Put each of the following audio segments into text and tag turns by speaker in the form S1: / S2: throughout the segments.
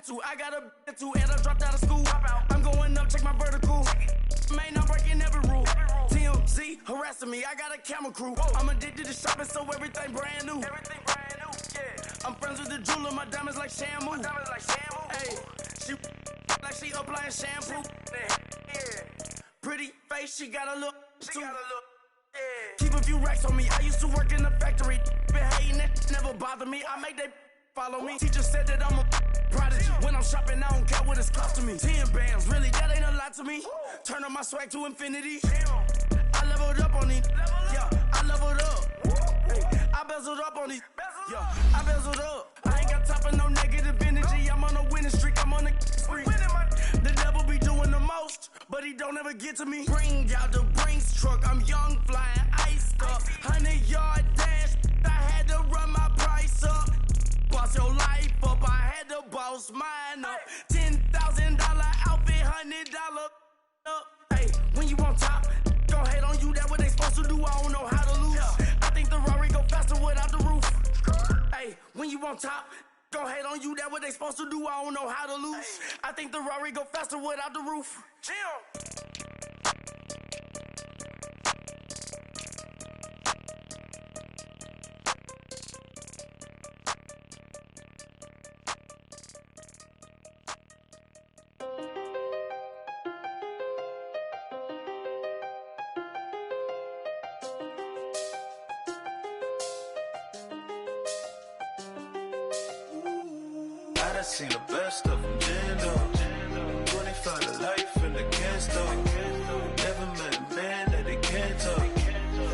S1: attitude. I got a attitude and I dropped out of school. I'm going up, check my vertical. Man, I'm breaking every rule. TMZ harassing me, I got a camera crew. I'm addicted to shopping, so everything brand new. I'm friends with the jeweler, my diamonds like Shamu. Hey, she like she applying shampoo. Pretty face, she got a look. Keep a few racks on me. I used to work in the factory. Been hating it, never bother me. I make they follow me. Teacher said that I'm a prodigy. When I'm shopping, I don't care what it's costing me. 10 bands, really, that ain't a lot to me. Turn up my swag to infinity. I leveled up on these. Yeah, I leveled up. Hey, I bezeled up on these. Yeah, I bezeled up. I ain't got time for no negative energy. I'm on a winning streak. I'm on a spree. The devil be doing the most, but he don't ever get to me. Bring out the Brinks truck. I'm young, flying, iced up. 100-yard dash. I had to run my price up. Boss your life up. I had to boss mine up. $10,000 outfit, $100 up. Hey, when you on top, don't hate on you. That's what they supposed to do. I don't know how to lose. I think the Rari go faster without the roof. Hey, when you on top, don't hate on you. That's what they supposed to do. I don't know how to lose. I think the Rari go faster without the roof. Chill.
S2: I seen the best of them, Jando. 25 to life in the can't stop. Never met a man that they can't talk.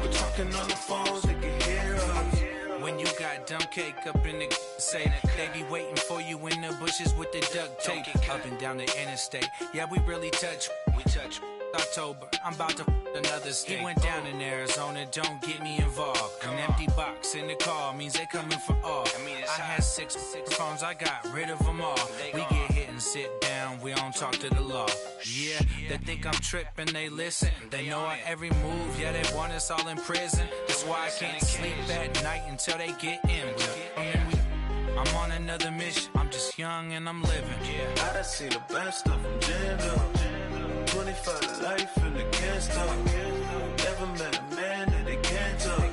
S2: We're talking on the phones, they can hear us.
S3: When you got dumb cake up in the say, they be waiting for you in the bushes with the duct tape. Up and down the interstate, yeah, we really touch. We touch. October, I'm about to another state. He went down in Arizona, don't get me involved. An empty box in the car means they coming for all. I had six phones, I got rid of them all. We get hit and sit down, we don't talk to the law. Yeah, they think I'm tripping, they listen. They know our every move, yeah, they want us all in prison. That's why I can't sleep at night until they get in. I'm on another mission, I'm just young and I'm living.
S2: I done seen the best of them, Jando. 25 to life and they can't stop. Never met a man that they can't talk.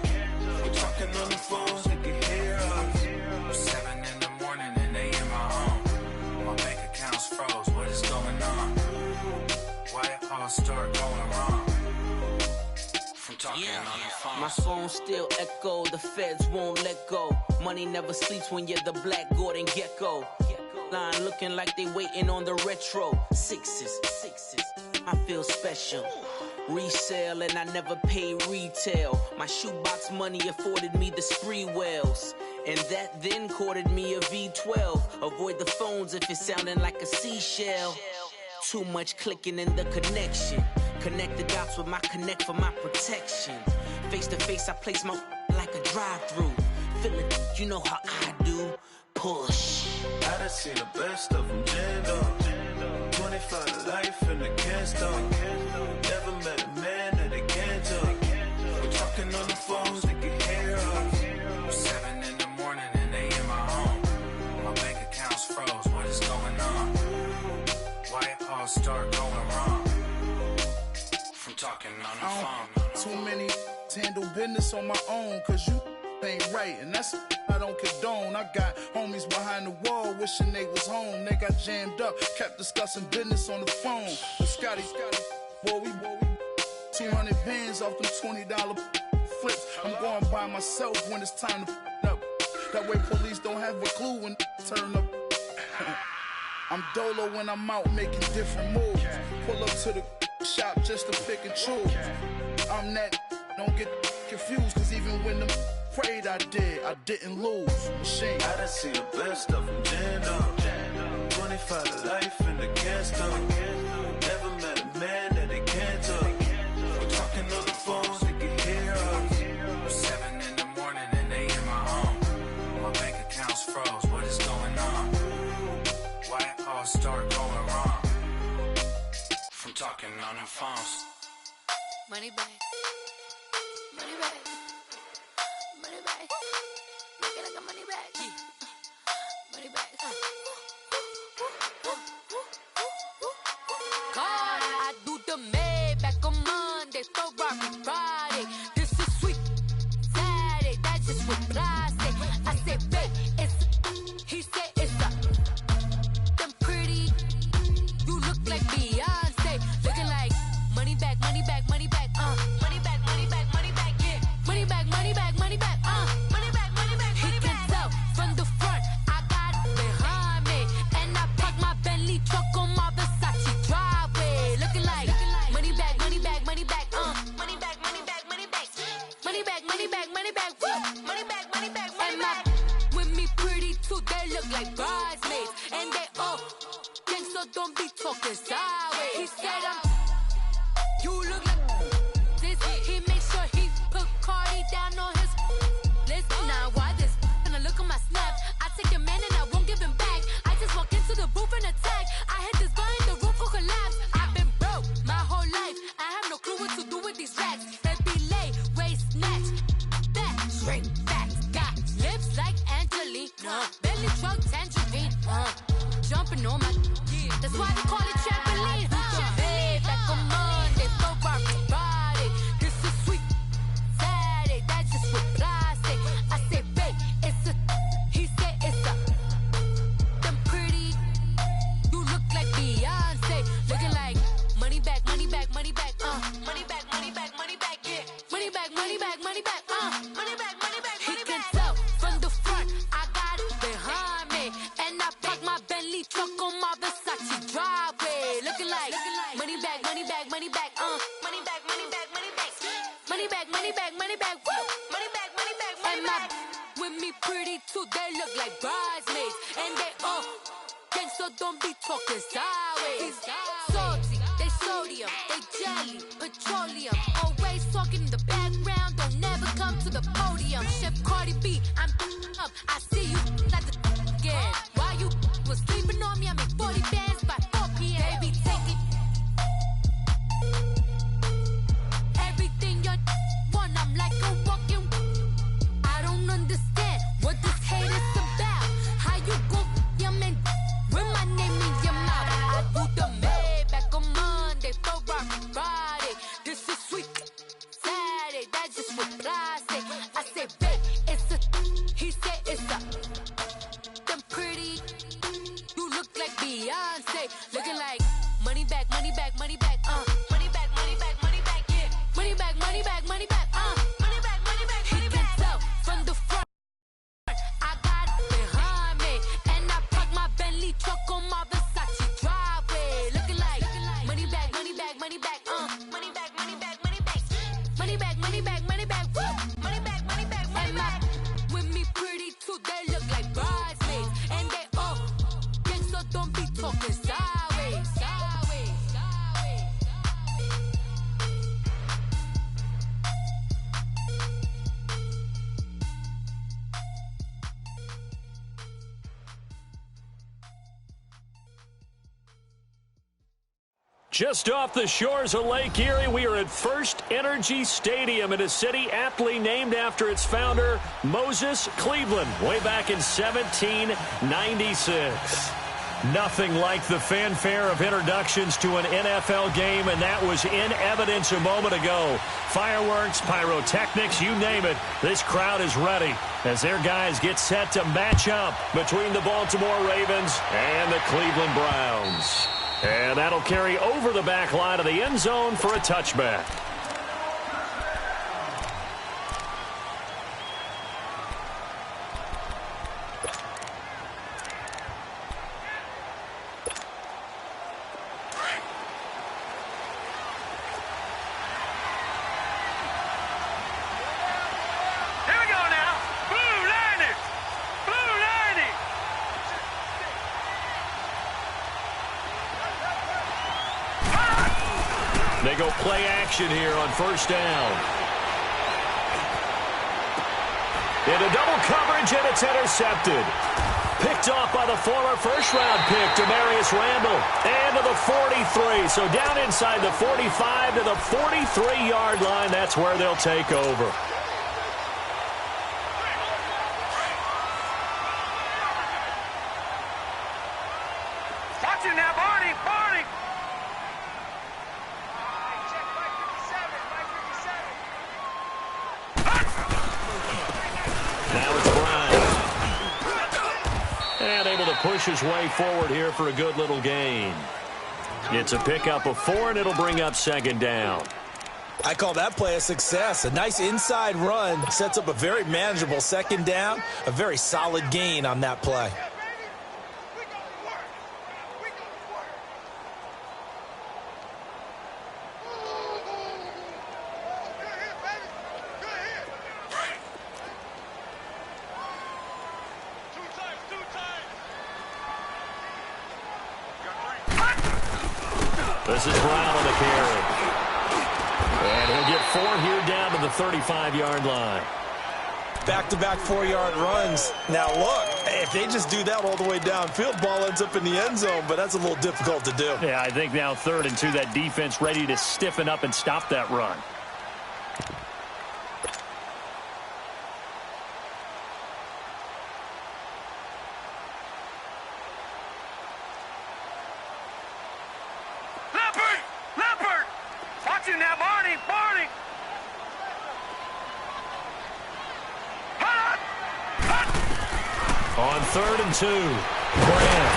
S2: We're talking on the phones, they can hear us.
S3: 7 in the morning and they in my home. My bank account's froze, what is going on? Why it all start going wrong? From talking on the phone.
S4: My phone still echo, the feds won't let go. Money never sleeps when you're the Black Gordon Gecko. Line looking like they waiting on the retro. Sixes. I feel special. Resale and I never pay retail. My shoebox money afforded me the spree wells. And that then courted me a V12. Avoid the phones if it's sounding like a seashell. Too much clicking in the connection. Connect the dots with my connect for my protection. Face to face I place my like a drive-through. Feeling, you know how I do. Push.
S2: I done seen the best of them, Jando. 25 to life and they can't stop. Never met a man that they can't talk. We're talking on the phones, they can hear us.
S3: 7 in the morning and they in my home. My bank account's froze, what is going on? Why it all start going wrong? From talking on the phone.
S5: Too many handle business on my own, cause you ain't right, and that's I don't condone. I got homies behind the wall wishing they was home. They got jammed up, kept discussing business on the phone. But Scotty, boy, we 200 bands off them $20 flips. I'm going by myself when it's time to up. That way police don't have a clue when turn up. I'm dolo when I'm out making different moves. Pull up to the shop just to pick and choose. I'm that, don't get confused, cause even when the prayed I didn't lose. Machine.
S2: I done seen the best of them, Jando. 25 to life and they can't stop. Never met a man that they can't talk. We're talking on the phones, they can hear us.
S3: 7 in the morning and they in my home. My bank account's froze, what is going on? Why it all start going wrong? From talking on the phones.
S6: Money back. Money back. Money back. Make it like a money back. Money back. look like bridesmaids, and they all gang, so don't be talking sideways. He said you look like this. He make sure he put Cardi down on his list. Now why this? Gonna look at my snap. I take your man and I won't give him back. I just walk into the booth and attack. I hit this guy in the roof will collapse. I've been broke my whole life. I have no clue what to do with these racks. They be lay, waist snatch, back, straight back. Got lips like Angelina, belly truck tangerine. Jumping on my, that's why they call it trampoline. Babe, back on Monday, throw rock Friday. This is sweet Saturday, that's just what plastic. I say, babe, it's a, he said it's a, them pretty, you look like Beyonce, looking like money back, money back, money back, money back, money back, money back, yeah, money back, money back, money back, money back, money back. He can tell from the front, I got it behind me, and I park my Bentley truck on my Versace driveway, looking like money back, money back, money back, money back, money back, money back, money back, money back, money back, woo, money back, money back, money back. With me pretty too, they look like bridesmaids, and they all gang, so don't be talking sideways. Salty, they sodium, they jelly, petroleum, always talking in the background, don't never come to the podium. Chef Cardi B, I'm up, I see you like the again. Why you was sleeping on me? I make 40 bands by 4 p.m. They be taking everything you want. I'm like a walking. I don't understand what this hate is about. How you go, your man, with my name in your mouth? I do the Maybach on Monday, throw rock Friday. This is sweet Saturday, that's just with plastic. I say, babe, it's a, he said it's a, them pretty, you look like Beyonce, looking like money back, money back, money back, money back, money back, money back, yeah, money back, money back, money back, money back, money back, money back. He can tell from the front, I got it behind me, and I park my Bentley truck on my Versace driveway, looking like money back, money back, money back, money back, money back, money back, money back, money back, money back, woo, money back, money back, money back. With me pretty too, they look like bridesmaids, and they all gang, so don't be talking sideways, sideways, sideways.
S7: Just off the shores of Lake Erie, we are at First Energy Stadium in a city aptly named after its founder, Moses Cleveland, way back in 1796. Nothing like the fanfare of introductions to an NFL game, and that was in evidence a moment ago. Fireworks, pyrotechnics, you name it. This crowd is ready as their guys get set to match up between the Baltimore Ravens and the Cleveland Browns. And that'll carry over the back line of the end zone for a touchback. They go play action here on first down. Into double coverage, and it's intercepted. Picked off by the former first-round pick, Demarius Randall. And to the 43. So down inside the 45 to the 43-yard line. That's where they'll take over.
S1: Watch it now, Barney! Barney!
S7: Now it's Brown. And able to push his way forward here for a good little gain. It's a pickup of 4, and it'll bring up second down.
S8: I call that play a success. A nice inside run sets up a very manageable second down. A very solid gain on that play.
S7: This is Brown on the carry. And he'll get 4 here down to the 35-yard line.
S8: Back-to-back 4-yard runs. Now, look, if they just do that all the way downfield, ball ends up in the end zone, but that's a little difficult to do.
S7: Yeah, I think now 3rd and 2, that defense ready to stiffen up and stop that run.
S1: Leopard! Watch him now, Barney!
S7: On 3rd and 2, Grant,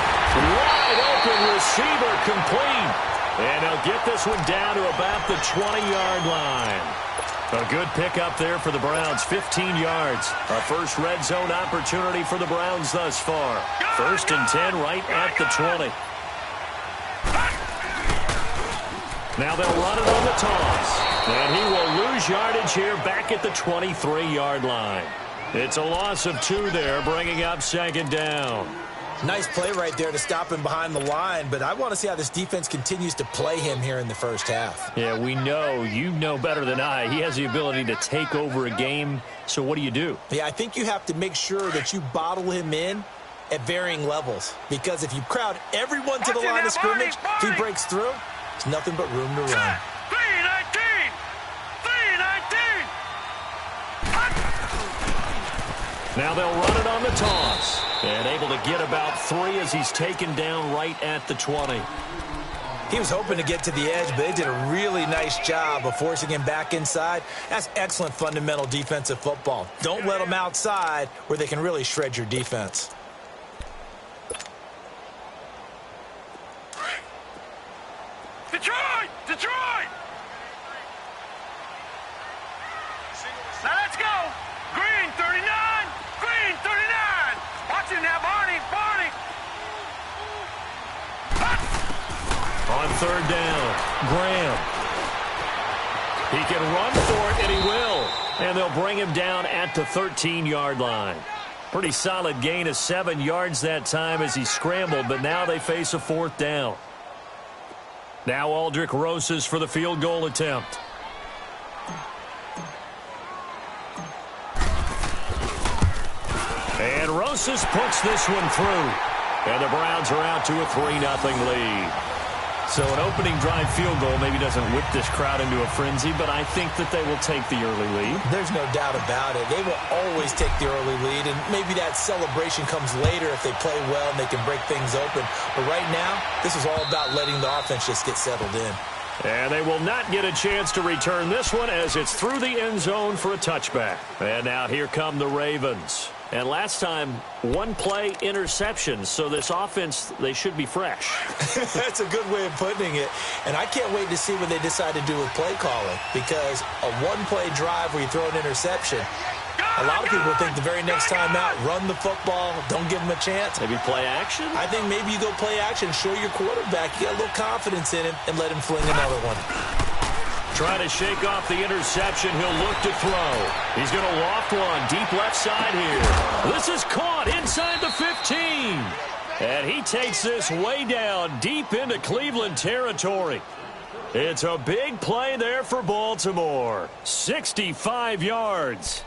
S7: wide open receiver, complete. And they'll get this one down to about the 20-yard line. A good pickup there for the Browns, 15 yards. A first red zone opportunity for the Browns thus far. 1st and 10 right at the 20. Now they'll run it on the toss. And he will lose yardage here back at the 23-yard line. It's a loss of 2 there, bringing up 2nd down.
S8: Nice play right there to stop him behind the line, but I want to see how this defense continues to play him here in the first half.
S7: Yeah, we know, you know better than I, he has the ability to take over a game, so what do?
S8: Yeah, I think you have to make sure that you bottle him in at varying levels, because if you crowd everyone to the line of scrimmage, if he breaks through, there's nothing but room to run.
S1: 319!
S7: Now they'll run it on the toss. And able to get about 3 as he's taken down right at the 20.
S8: He was hoping to get to the edge, but they did a really nice job of forcing him back inside. That's excellent fundamental defensive football. Don't let them outside where they can really shred your defense.
S1: Detroit! Now let's go! Green 39! Watch him now, Barney!
S7: On 3rd down, Graham. He can run for it, and he will. And they'll bring him down at the 13-yard line. Pretty solid gain of 7 yards that time as he scrambled, but now they face a 4th down. Now Aldrick Rosas for the field goal attempt. And Rosas puts this one through. And the Browns are out to a 3-0 lead. So an opening drive field goal maybe doesn't whip this crowd into a frenzy, but I think that they will take the early lead.
S8: There's no doubt about it. They will always take the early lead, and maybe that celebration comes later if they play well and they can break things open. But right now, this is all about letting the offense just get settled in.
S7: And they will not get a chance to return this one as it's through the end zone for a touchback. And now here come the Ravens. And last time, 1-play interception, so this offense, they should be fresh.
S8: That's a good way of putting it. And I can't wait to see what they decide to do with play calling, because a 1-play drive where you throw an interception, a lot of people think the very next time out, run the football, don't give them a chance.
S7: Maybe play action?
S8: I think maybe you go play action, show your quarterback you got a little confidence in him, and let him fling another one.
S7: Trying to shake off the interception. He'll look to throw. He's going to loft one deep left side here. This is caught inside the 15. And he takes this way down deep into Cleveland territory. It's a big play there for Baltimore. 65 yards.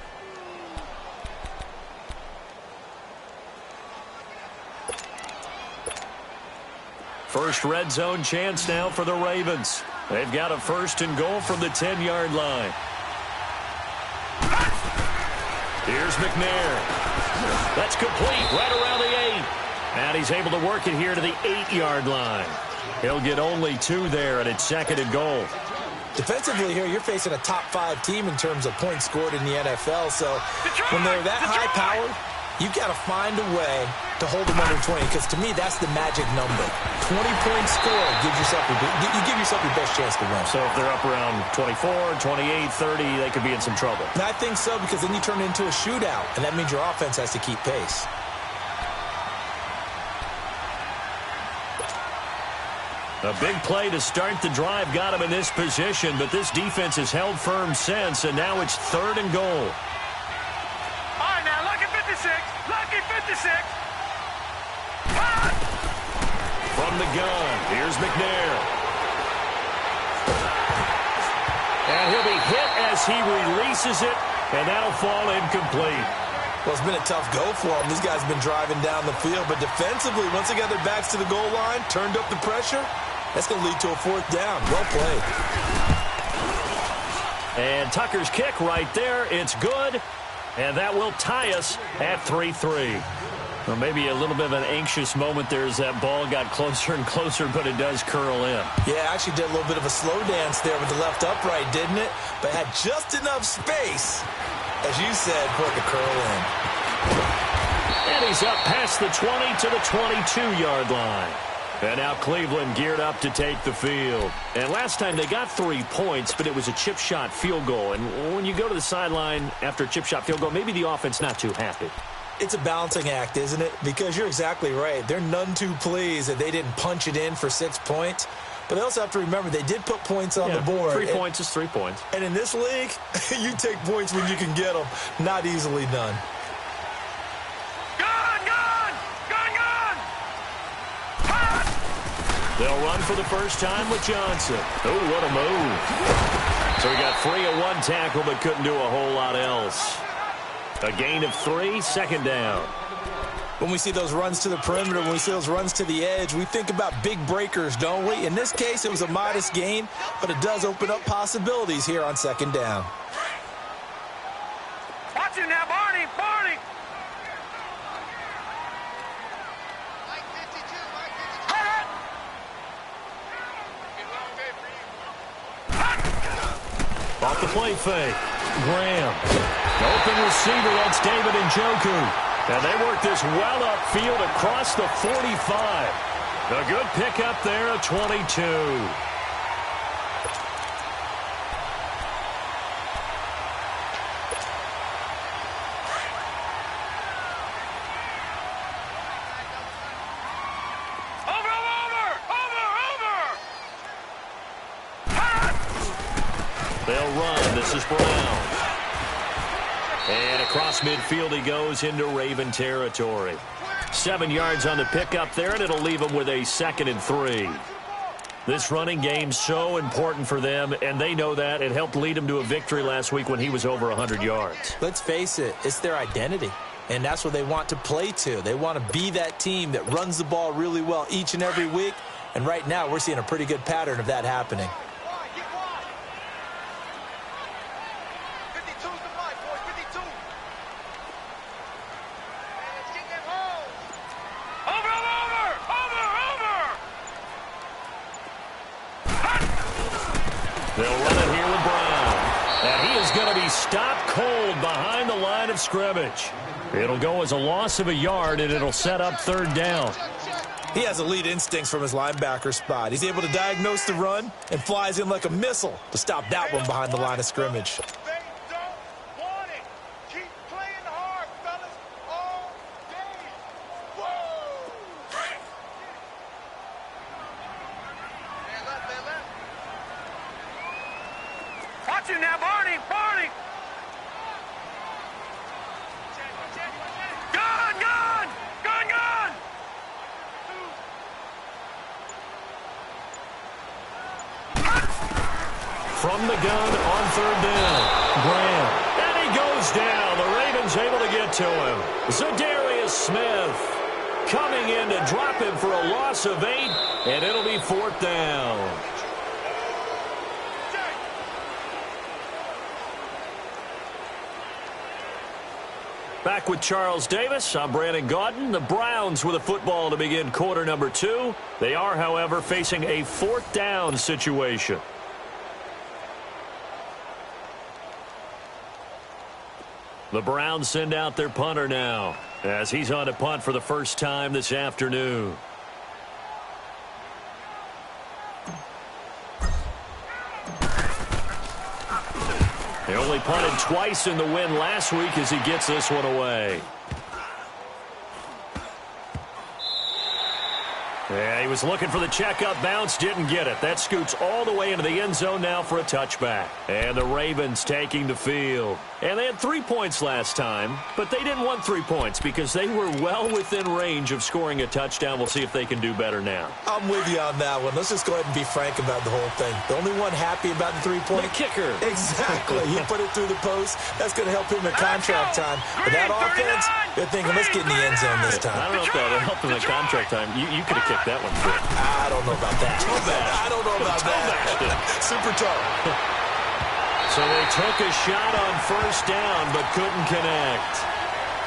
S7: First red zone chance now for the Ravens. They've got a 1st and goal from the 10-yard line. Here's McNair. That's complete right around the 8. And he's able to work it here to the 8-yard line. He'll get only 2 there, and it's 2nd and goal.
S8: Defensively here, you're facing a top 5 team in terms of points scored in the NFL. So when they're that high powered, you've got to find a way to hold them under 20, because to me, that's the magic number. 20 points scored, you give yourself your best chance to win.
S7: So if they're up around 24, 28, 30, they could be in some trouble.
S8: And I think so, because then you turn it into a shootout, and that means your offense has to keep pace.
S7: A big play to start the drive got him in this position, but this defense has held firm since, and now it's 3rd and goal.
S1: All right, now, lucky 56. Lucky 56.
S7: From the gun, here's McNair. And he'll be hit as he releases it, and that'll fall incomplete.
S8: Well, it's been a tough go for them. These guys have been driving down the field, but defensively, once they got their backs to the goal line, turned up the pressure, that's going to lead to a fourth down. Well played.
S7: And Tucker's kick right there. It's good, and that will tie us at 3-3. Well, maybe a little bit of an anxious moment there as that ball got closer and closer, but it does curl in. Yeah, actually did a little bit of a slow dance there with the left upright, didn't it? But had just enough space, as you said, for it to curl in. And he's up past the 20 to the 22-yard line. And now Cleveland geared up to take the field. And last time they got 3 points, but it was a chip shot field goal. And when you go to the sideline after a chip shot field goal, maybe the offense not too happy.
S8: It's a balancing act, isn't it? Because you're exactly right. They're none too pleased that they didn't punch it in for 6 points. But they also have to remember they did put points on the board.
S7: 3 points is 3 points.
S8: And in this league, you take points when you can get them. Not easily done.
S7: They'll run for the first time with Johnson. Oh, what a move. So he got free of one tackle but couldn't do a whole lot else. A gain of 3, second down.
S8: When we see those runs to the perimeter, when we see those runs to the edge, we think about big breakers, don't we? In this case, it was a modest gain, but it does open up possibilities here on second down.
S1: Watch it now, Barney! Barney!
S7: Off the play fake. Graham. Open receiver, that's David Njoku. And they work this well upfield across the 45. A good pickup there at 22. They'll run. This is Brown. And across midfield he goes into Raven territory. 7 yards on the pickup there, and it'll leave them with a 2nd and 3. This running game's so important for them, and they know that. It helped lead them to a victory last week when he was over 100 yards.
S8: Let's face it, it's their identity, and that's what they want to play to. They want to be that team that runs the ball really well each and every week, and right now we're seeing a pretty good pattern of that happening.
S7: They'll run it here with Brown. And he is going to be stopped cold behind the line of scrimmage. It'll go as a loss of a yard, and it'll set up 3rd down.
S8: He has elite instincts from his linebacker spot. He's able to diagnose the run and flies in like a missile to stop that one behind the line of scrimmage.
S1: Now, Barney! Barney! Gun! Gun! Gun! Gun!
S7: From the gun on 3rd down. Graham. And he goes down. The Ravens able to get to him. Zadarius Smith coming in to drop him for a loss of 8, and it'll be 4th down. Back with Charles Davis, I'm Brandon Gaudin. The Browns with a football to begin quarter number 2. They are, however, facing a 4th down situation. The Browns send out their punter now, as he's on to punt for the first time this afternoon. They only punted twice in the win last week as he gets this one away. Yeah, he was looking for the checkup bounce, didn't get it. That scoots all the way into the end zone now for a touchback. And the Ravens taking the field. And they had 3 points last time, but they didn't want 3 points because they were well within range of scoring a touchdown. We'll see if they can do better now.
S8: I'm with you on that one. Let's just go ahead and be frank about the whole thing. The only one happy about the 3-point.
S7: The kicker.
S8: Exactly. He put it through the post. That's going to help him in contract time. But that offense, they're thinking, let's get in the end zone this time.
S7: I don't know if that helped him in contract time. You could have kicked that one through.
S8: I don't know about that. I don't know about that. Super tough.
S7: So they took a shot on first down, but couldn't connect.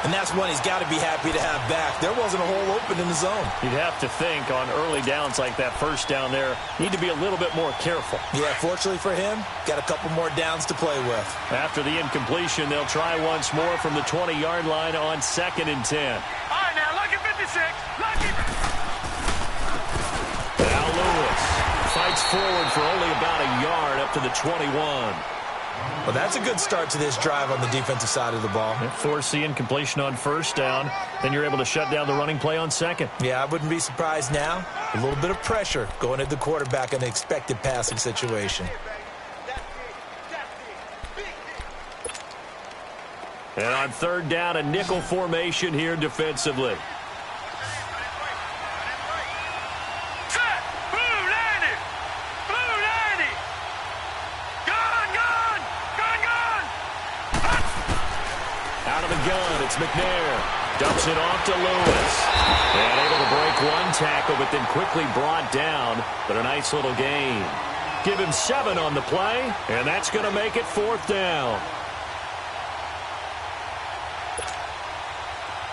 S8: And that's one he's got to be happy to have back. There wasn't a hole open in the zone.
S7: You'd have to think on early downs like that first down there, need to be a little bit more careful.
S8: Yeah, fortunately for him, got a couple more downs to play with.
S7: After the incompletion, they'll try once more from the 20-yard line on 2nd and 10.
S1: All right, now, look at 56. Look at...
S7: Now Lewis fights forward for only about a yard up to the 21.
S8: Well, that's a good start to this drive on the defensive side of the ball.
S7: Force the incompletion on first down. Then you're able to shut down the running play on second.
S8: Yeah, I wouldn't be surprised now. A little bit of pressure going at the quarterback in the expected passing situation.
S7: And on third down, a nickel formation here defensively. It's McNair. Dumps it off to Lewis. And able to break one tackle, but then quickly brought down. But a nice little gain. Give him 7 on the play, and that's going to make it 4th down.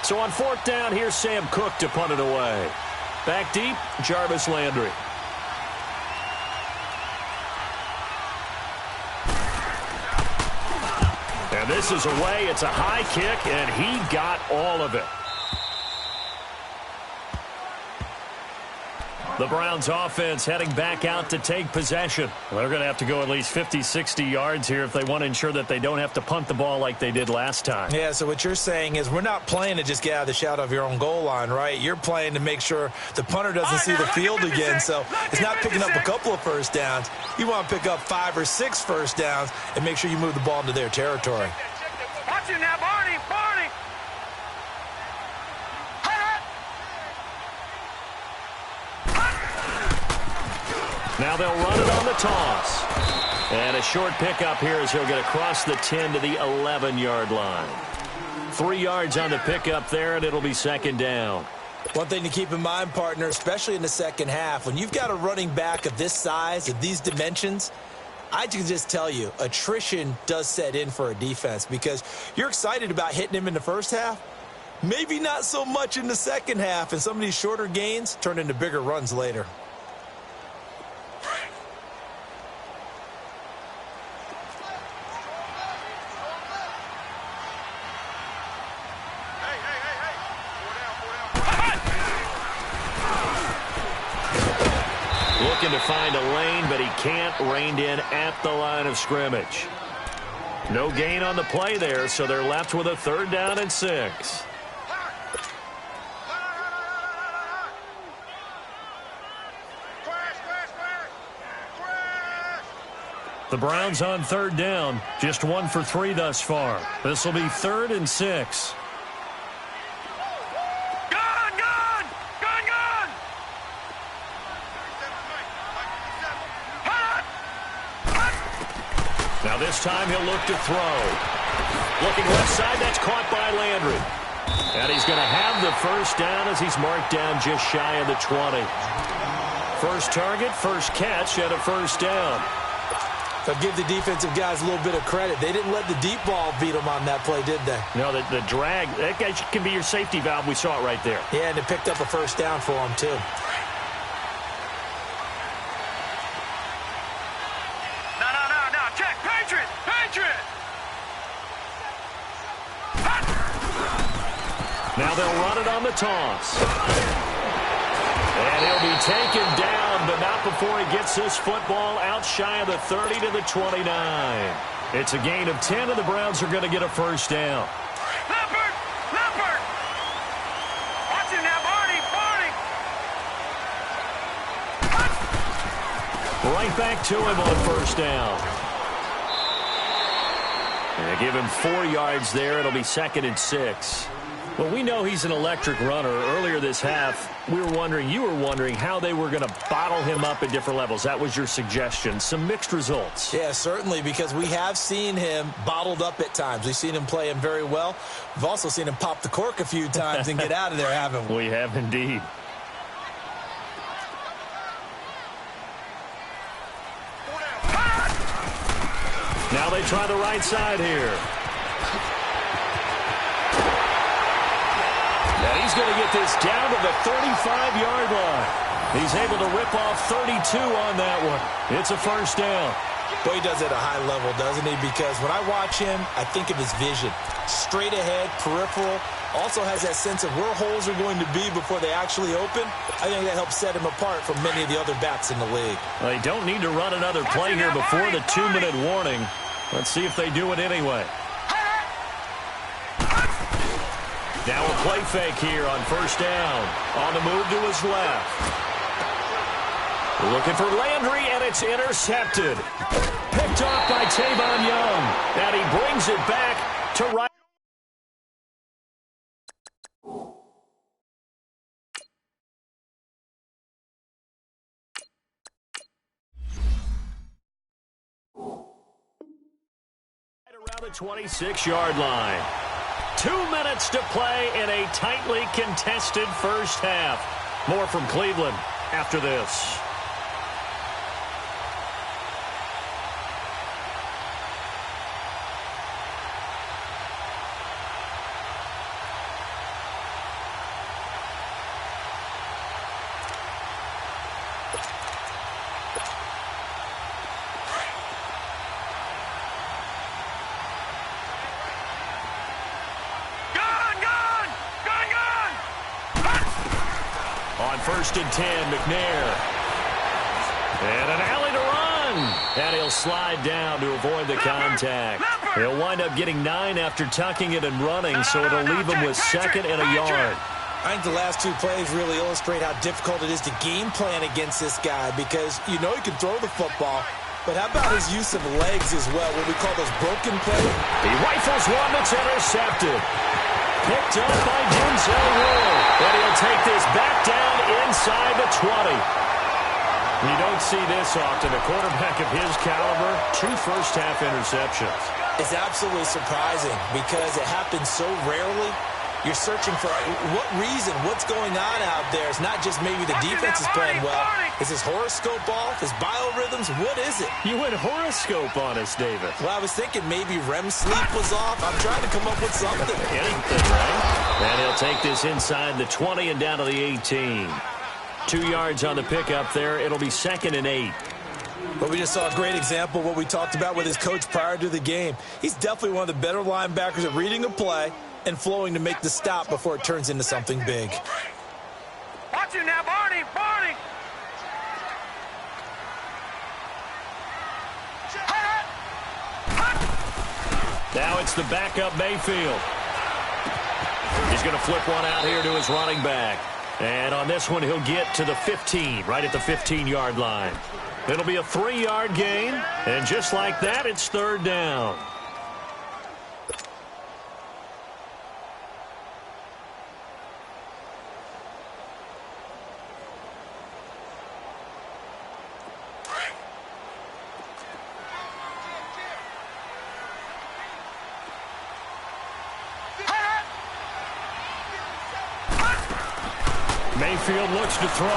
S7: So on 4th down, here's Sam Cook to punt it away. Back deep, Jarvis Landry. And this is away. It's a high kick, and he got all of it. The Browns offense heading back out to take possession. Well, they're going to have to go at least 50, 60 yards here if they want to ensure that they don't have to punt the ball like they did last time.
S8: Yeah, so what you're saying is we're not playing to just get out of the shadow of your own goal line, right? You're playing to make sure the punter doesn't see the field again. So it's not picking up a couple of first downs. You want to pick up 5 or 6 first downs and make sure you move the ball into their territory.
S1: Watch it now, Barney.
S7: Now they'll run it on the toss. And a short pickup here as he'll get across the 10 to the 11-yard line. 3 yards on the pickup there, and it'll be 2nd down.
S8: One thing to keep in mind, partner, especially in the second half, when you've got a running back of this size, of these dimensions, I can just tell you, attrition does set in for a defense because you're excited about hitting him in the first half. Maybe not so much in the second half, and some of these shorter gains turn into bigger runs later.
S7: Looking to find a lane, but he can't. Reined in at the line of scrimmage. No gain on the play there, so they're left with a 3rd down and 6. The Browns on 3rd down, just 1 for 3 thus far. This will be 3rd and 6. Now this time he'll look to throw. Looking left side, that's caught by Landry. And he's going to have the first down as he's marked down just shy of the 20. First target, first catch, and a first down.
S8: I'll give the defensive guys a little bit of credit. They didn't let the deep ball beat them on that play, did they?
S7: No, the drag, that guy can be your safety valve. We saw it right there.
S8: Yeah, and it picked up a first down for them, too.
S7: Now they'll run it on the toss. And he'll be taken down, but not before he gets this football out shy of the 30 to the 29. It's a gain of 10, and the Browns are going to get a first down.
S1: Leopard! Watch him now, Barney!
S7: Right back to him on first down. And they give him 4 yards there. It'll be 2nd and 6. Well, we know he's an electric runner. Earlier this half, you were wondering how they were going to bottle him up at different levels. That was your suggestion. Some mixed results.
S8: Yeah, certainly, because we have seen him bottled up at times. We've seen him play him very well. We've also seen him pop the cork a few times and get out of there, haven't we?
S7: We have indeed. Now they try the right side here. And he's going to get this down to the 35-yard line. He's able to rip off 32 on that one. It's a first down.
S8: Boy, he does it at a high level, doesn't he? Because when I watch him, I think of his vision. Straight ahead, peripheral. Also has that sense of where holes are going to be before they actually open. I think that helps set him apart from many of the other backs in the league.
S7: Well, they don't need to run another play here before the 2-minute warning. Let's see if they do it anyway. Now a play fake here on first down. On the move to his left. Looking for Landry, and it's intercepted. Picked off by Tavon Young. And he brings it back to right. Around the 26-yard line. 2 minutes to play in a tightly contested first half. More from Cleveland after this. First and 10, McNair. And an alley to run. And he'll slide down to avoid the contact. He'll wind up getting 9 after tucking it and running, so it'll leave him with 2nd and a yard.
S8: I think the last 2 plays really illustrate how difficult it is to game plan against this guy because you know he can throw the football, but how about his use of legs as well, what we call those broken plays?
S7: He rifles one that's intercepted. Picked up by Denzel Ward. And he'll take this back down inside the 20. You don't see this often. A quarterback of his caliber, 2 first-half interceptions.
S8: It's absolutely surprising because it happens so rarely. You're searching for what reason, what's going on out there. It's not just maybe the defense is playing well. Is his horoscope off? His biorhythms? What is it?
S7: You went horoscope on us, David.
S8: Well, I was thinking maybe REM sleep was off. I'm trying to come up with something.
S7: Anything, right? And he'll take this inside the 20 and down to the 18. 2 yards on the pickup there. It'll be 2nd and 8.
S8: But we just saw a great example of what we talked about with his coach prior to the game. He's definitely one of the better linebackers at reading a play and flowing to make the stop before it turns into something big.
S1: Watch it now, Barney! Barney!
S7: Now it's the backup Mayfield. He's going to flip one out here to his running back. And on this one, he'll get to the 15, right at the 15-yard line. It'll be a 3-yard gain. And just like that, it's 3rd down. Mayfield looks to throw.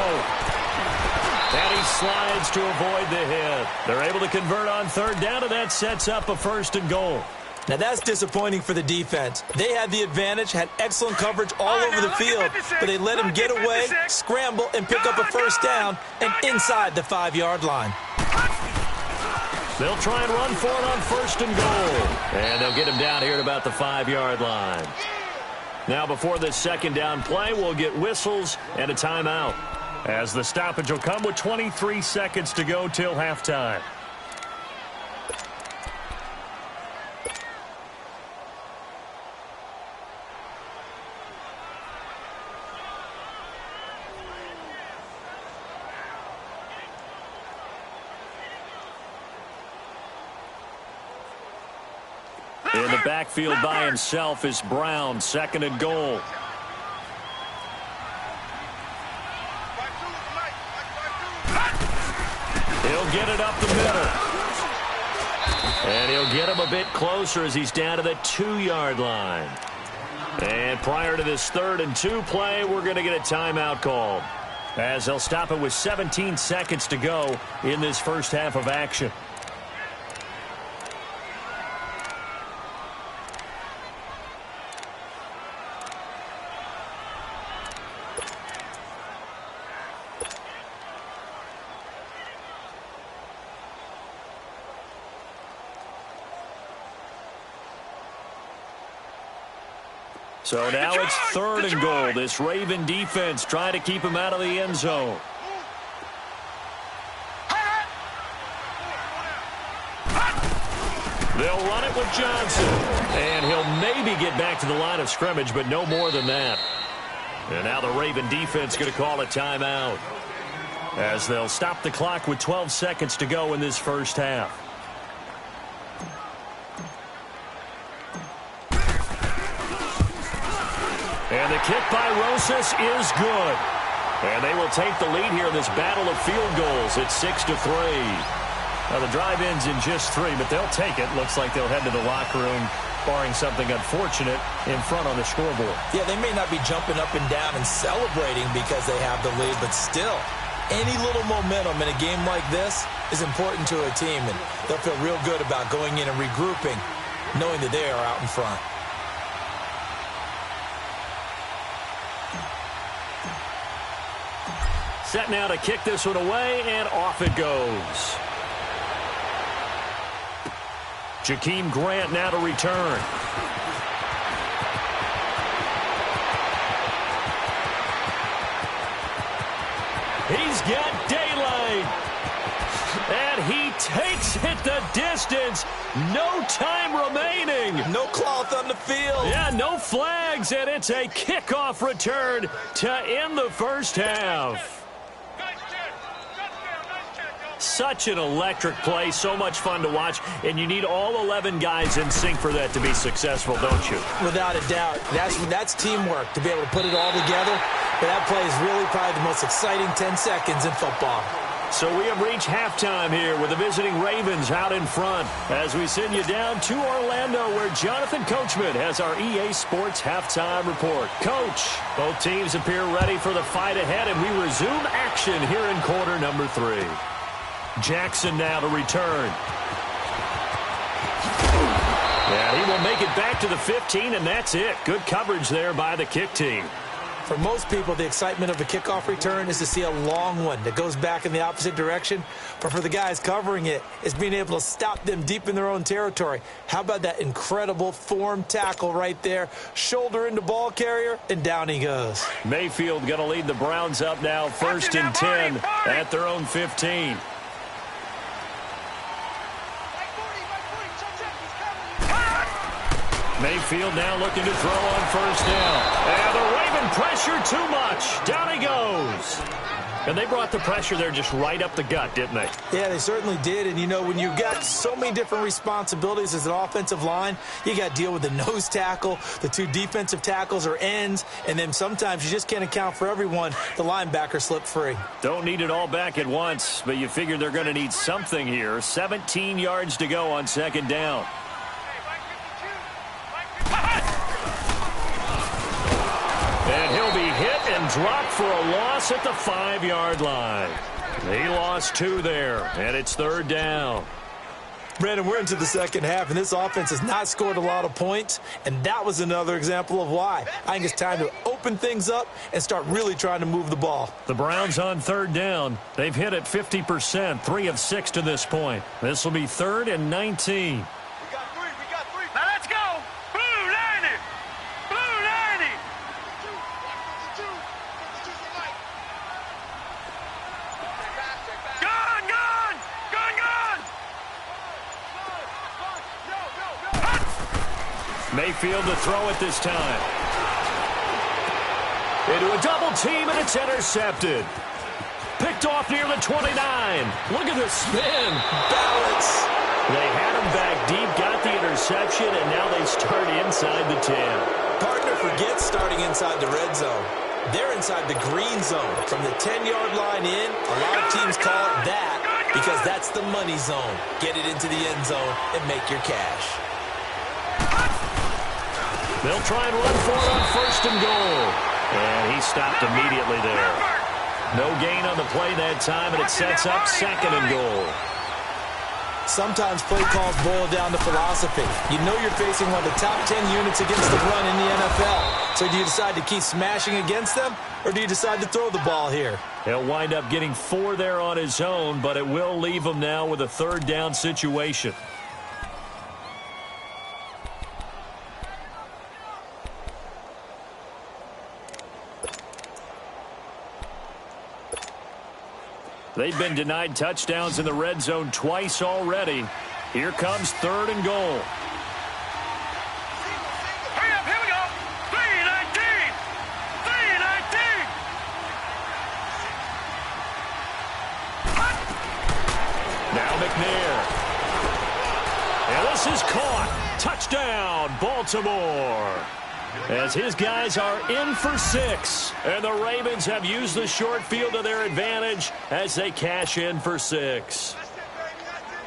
S7: And he slides to avoid the hit. They're able to convert on 3rd down, and that sets up a 1st and goal.
S8: Now that's disappointing for the defense. They had the advantage, had excellent coverage all over the field, but they let him get away, scramble, and pick up a 1st down and inside the 5-yard line.
S7: They'll try and run for it on 1st and goal. And they'll get him down here at about the 5-yard line. Now before this 2nd down play, we'll get whistles and a timeout, as the stoppage will come with 23 seconds to go till halftime. In the backfield by himself is Brown, 2nd and goal. He'll get it up the middle. And he'll get him a bit closer as he's down to the 2-yard line. And prior to this 3rd and 2 play, we're going to get a timeout called, as they'll stop it with 17 seconds to go in this first half of action. So now it's 3rd and goal. This Raven defense trying to keep him out of the end zone. They'll run it with Johnson. And he'll maybe get back to the line of scrimmage, but no more than that. And now the Raven defense going to call a timeout, as they'll stop the clock with 12 seconds to go in this first half. And the kick by Rosas is good. And they will take the lead here in this battle of field goals. It's 6-3. Now the drive ends in just 3, but they'll take it. Looks like they'll head to the locker room, barring something unfortunate, in front on the scoreboard.
S8: Yeah, they may not be jumping up and down and celebrating because they have the lead, but still, any little momentum in a game like this is important to a team, and they'll feel real good about going in and regrouping, knowing that they are out in front.
S7: Set now to kick this one away, and off it goes. Jakeem Grant now to return. He's got daylight. And he takes it the distance. No time remaining.
S8: No cloth on the field.
S7: Yeah, no flags, and it's a kickoff return to end the first half. Such an electric play, so much fun to watch, and you need all 11 guys in sync for that to be successful, don't you?
S8: Without a doubt. That's teamwork, to be able to put it all together. But that play is really probably the most exciting 10 seconds in football.
S7: So we have reached halftime here with the visiting Ravens out in front, as we send you down to Orlando, where Jonathan Coachman has our EA Sports halftime report. Coach, both teams appear ready for the fight ahead, and we resume action here in quarter number 3. Jackson now to return. And he will make it back to the 15, and that's it. Good coverage there by the kick team.
S8: For most people, the excitement of a kickoff return is to see a long one that goes back in the opposite direction. But for the guys covering it, it's being able to stop them deep in their own territory. How about that incredible form tackle right there? Shoulder into ball carrier, and down he goes.
S7: Mayfield going to lead the Browns up now, 1st and 10 at their own 15. Mayfield now looking to throw on 1st down. And the Raven pressure too much. Down he goes. And they brought the pressure there just right up the gut, didn't they?
S8: Yeah, they certainly did. And, you know, when you've got so many different responsibilities as an offensive line, you got to deal with the nose tackle, the 2 defensive tackles or ends, and then sometimes you just can't account for everyone. The linebacker slipped free. Don't need it all back at once, but you figure they're going to need something here. 17 yards to go on 2nd down. And he'll be hit and dropped for a loss at the 5-yard line. He lost 2 there, and it's 3rd down. Brandon, we're into the second half, and this offense has not scored a lot of points, and that was another example of why. I think it's time to open things up and start really trying to move the ball. The Browns on 3rd down. They've hit it 50%, 3 of 6 to this point. This will be 3rd and 19. Mayfield to throw it this time. Into a double team, and it's intercepted. Picked off near the 29. Look at the spin. Balance. They had him back deep, got the interception.
S7: interception, and now they start inside the 10.
S8: Partner forgets starting inside the red zone. They're inside the green zone. From the 10-yard line in, a lot of teams call it that because that's the money zone. Get it into the end zone and make your cash.
S7: They'll try and run for it on 1st and goal. And he stopped immediately there. No gain on the play that time, and it sets up 2nd and goal.
S8: Sometimes play calls boil down to philosophy. You know you're facing one of the top 10 units against the run in the NFL. So do you decide to keep smashing against them, or do you decide to throw the ball here?
S7: He'll wind up getting 4 there on his own, but it will leave him now with a 3rd down situation. They've been denied touchdowns in the red zone twice already. Here comes 3rd and goal.
S1: Hurry up, here we go. 3-19. 3-19.
S7: Now McNair. And this is caught. Touchdown, Baltimore. As his guys are in for 6. And the Ravens have used the short field to their advantage as they cash in for 6.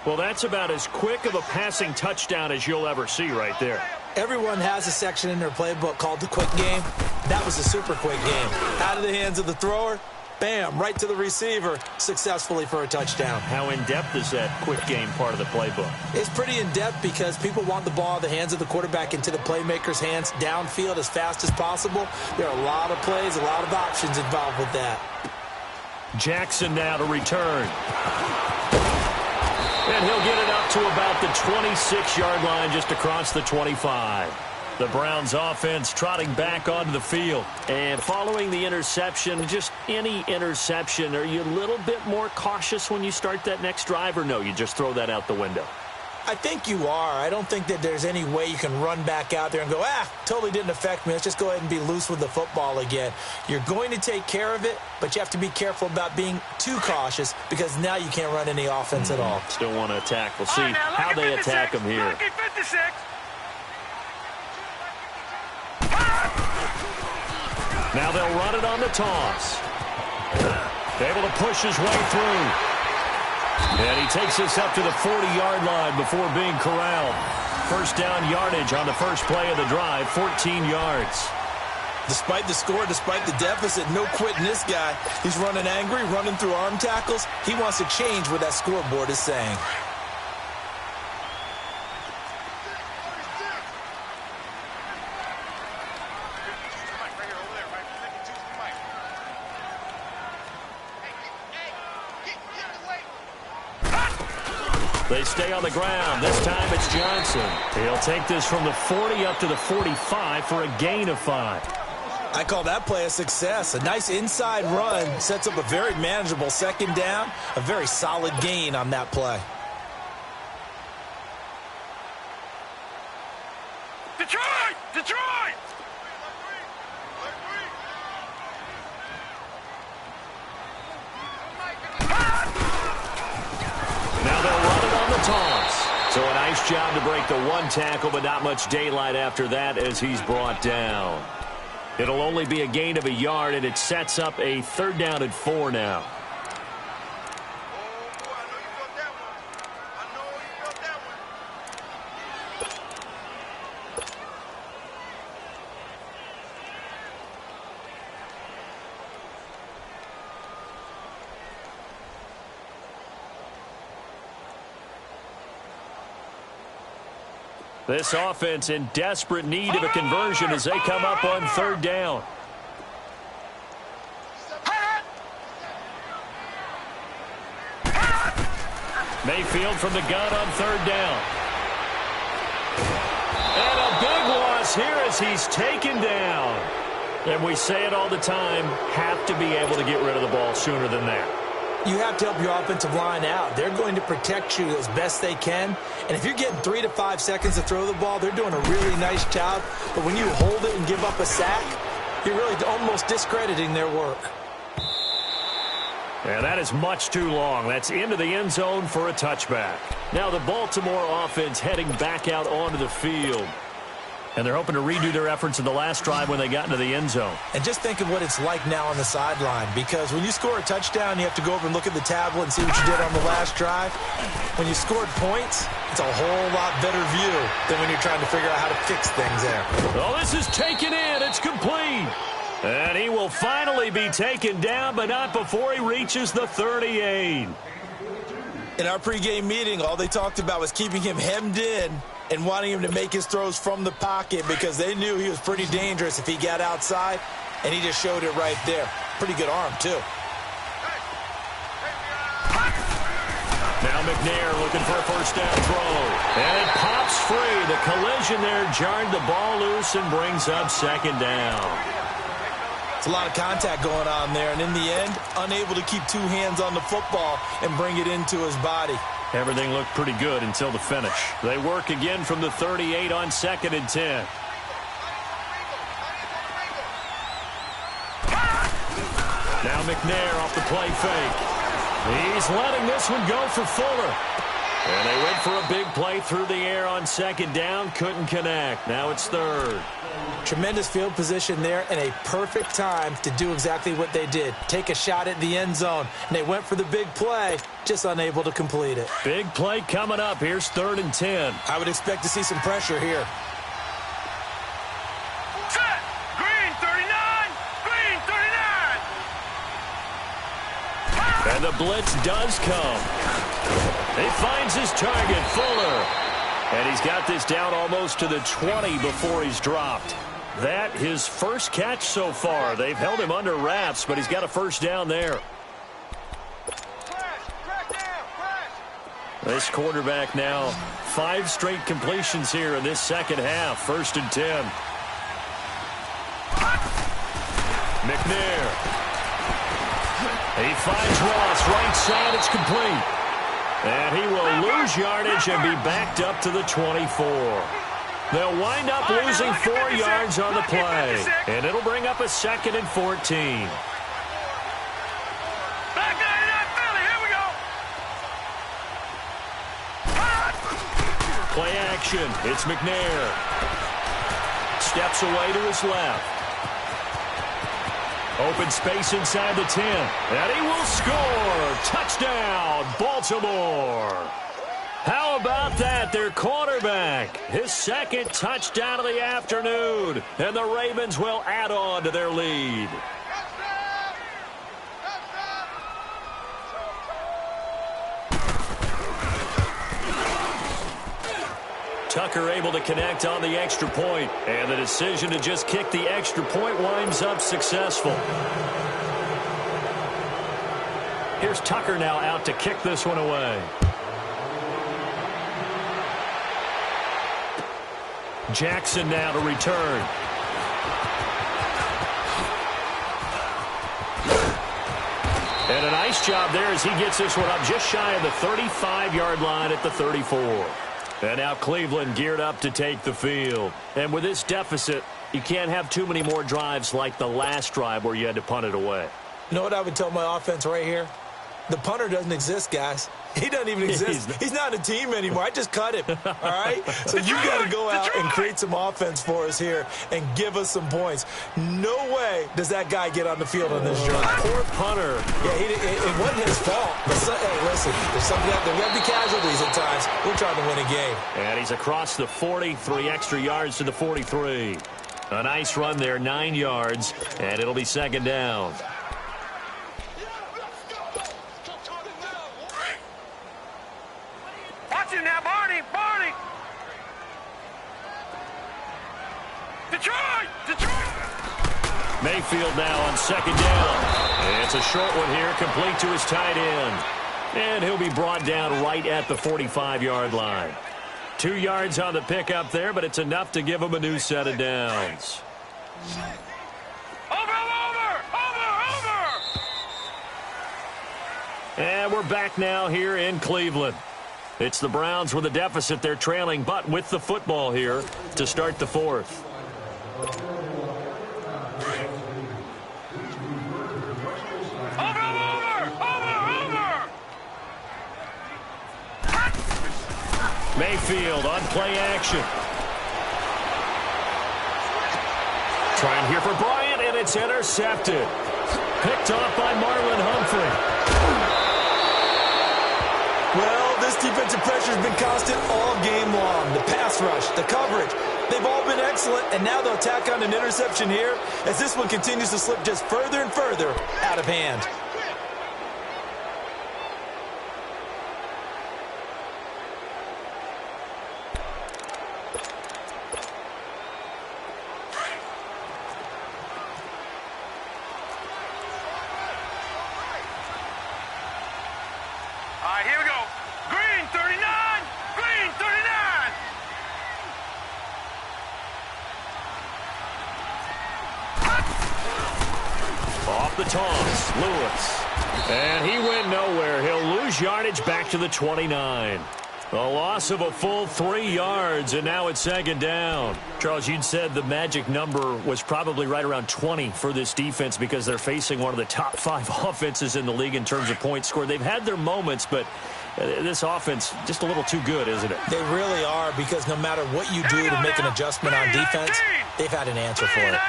S7: Well, that's about as quick of a passing touchdown as you'll ever see right there.
S8: Everyone has a section in their playbook called the quick game. That was a super quick game. Out of the hands of the thrower, bam, right to the receiver, successfully for a touchdown.
S7: How in-depth is that quick game part of the playbook?
S8: It's pretty in-depth because people want the ball in the hands of the quarterback into the playmaker's hands downfield as fast as possible. There are a lot of plays, a lot of options involved with that.
S7: Jackson now to return. And he'll get it up to about the 26-yard line just across the 25. The Browns offense trotting back onto the field. And following the interception, just any interception, are you a little bit more cautious when you start that next drive, or no, you just throw that out the window?
S8: I think you are. I don't think that there's any way you can run back out there and go, totally didn't affect me. Let's just go ahead and be loose with the football again. You're going to take care of it, but you have to be careful about being too cautious because now you can't run any offense at all.
S7: Still want to attack. We'll see how they attack them here. Now they'll run it on the toss. Able to push his way through. And he takes us up to the 40-yard line before being corralled. First down yardage on the first play of the drive, 14 yards.
S8: Despite the score, despite the deficit, no quitting this guy. He's running angry, running through arm tackles. He wants to change what that scoreboard is saying.
S7: They stay on the ground. This time it's Johnson. He'll take this from the 40 up to the 45 for a gain of 5.
S8: I call that play a success. A nice inside run sets up a very manageable 2nd down. A very solid gain on that play.
S1: Detroit! Detroit!
S7: Now they'll run it on the toss. So a nice job to break the 1 tackle, but not much daylight after that as he's brought down. It'll only be a gain of a yard, and it sets up a 3rd down and 4 now. This offense in desperate need of a conversion as they come up on 3rd down. Mayfield from the gun on 3rd down. And a big loss here as he's taken down. And we say it all the time, have to be able to get rid of the ball sooner than that.
S8: You have to help your offensive line out. They're going to protect you as best they can. And if you're getting 3 to 5 seconds to throw the ball, they're doing a really nice job. But when you hold it and give up a sack, you're really almost discrediting their work.
S7: And that is much too long. That's into the end zone for a touchback. Now the Baltimore offense heading back out onto the field. And they're hoping to redo their efforts in the last drive when they got into the end zone.
S8: And just think of what it's like now on the sideline, because when you score a touchdown, you have to go over and look at the tablet and see what you did on the last drive. When you scored points, it's a whole lot better view than when you're trying to figure out how to fix things there.
S7: Oh, this is taken in. It's complete. And he will finally be taken down, but not before he reaches the 38.
S8: In our pregame meeting, all they talked about was keeping him hemmed in and wanting him to make his throws from the pocket because they knew he was pretty dangerous if he got outside, and he just showed it right there. Pretty good arm, too.
S7: Now McNair looking for a first down throw. And it pops free. The collision there jarred the ball loose and brings up second down.
S8: It's a lot of contact going on there, and in the end, unable to keep two hands on the football and bring it into his body.
S7: Everything looked pretty good until the finish. They work again from the 38 on 2nd and 10. Now McNair off the play fake. He's letting this one go for Fuller. And they went for a big play through the air on 2nd down. Couldn't connect. Now it's 3rd.
S8: Tremendous field position there and a perfect time to do exactly what they did. Take a shot at the end zone. And they went for the big play, just unable to complete it.
S7: Big play coming up. Here's 3rd and 10.
S8: I would expect to see some pressure here.
S1: Set! Green 39! Green 39!
S7: And the blitz does come. He finds his target, Fuller. And he's got this down almost to the 20 before he's dropped. That his first catch so far. They've held him under wraps, but he's got a first down there. This quarterback now 5 straight completions here in this second half. 1st and 10. McNair. He finds Ross right side. It's complete. And he will lose yardage and be backed up to the 24. They'll wind up losing 4 yards on the play. And it'll bring up a 2nd and 14.
S1: Back 99 Philly, here we go!
S7: Play action. It's McNair. Steps away to his left. Open space inside the 10. And he will score. Touchdown, Baltimore. How about that? Their quarterback. His 2nd touchdown of the afternoon. And the Ravens will add on to their lead. Tucker able to connect on the extra point, and the decision to just kick the extra point winds up successful. Here's Tucker now out to kick this one away. Jackson now to return. And a nice job there as he gets this one up just shy of the 35-yard line at the 34. And now Cleveland geared up to take the field. And with this deficit, you can't have too many more drives like the last drive where you had to punt it away.
S8: You know what I would tell my offense right here? The punter doesn't exist, guys. He doesn't even exist. He's not a team anymore. I just cut him, all right? So you got to go out and create some offense for us here and give us some points. No way does that guy get on the field on this drive.
S7: Poor punter.
S8: Yeah, it wasn't his fault. But hey, listen, there's going to be casualties at times. We're trying to win a game.
S7: And he's across the 40, 3 extra yards to the 43. A nice run there, 9 yards, and it'll be 2nd down.
S1: Watch him now, Barney! Barney! Detroit! Detroit!
S7: Mayfield now on 2nd down. It's a short one here, complete to his tight end. And he'll be brought down right at the 45-yard line. 2 yards on the pickup there, but it's enough to give him a new set of downs.
S1: Over!
S7: And we're back now here in Cleveland. It's the Browns with a deficit. They're trailing, but with the football here to start the 4th.
S1: Over!
S7: Mayfield on play action. Trying here for Bryant, and it's intercepted. Picked off by Marlon Humphrey.
S8: Well, this defensive pressure has been constant all game long. The pass rush, the coverage, they've all been excellent, and now they'll tack on an interception here as this one continues to slip just further and further out of hand.
S1: All right, here we go. Green 39. Green 39.
S7: Off the toss, Lewis. And he went nowhere. He'll lose yardage back to the 29. A loss of a full 3 yards, and now it's second down. Charles, you'd said the magic number was probably right around 20 for this defense because they're facing one of the top 5 offenses in the league in terms of points scored. They've had their moments, but this offense just a little too good, isn't it?
S8: They really are, because no matter what you do to make an adjustment on defense, they've had an answer for it.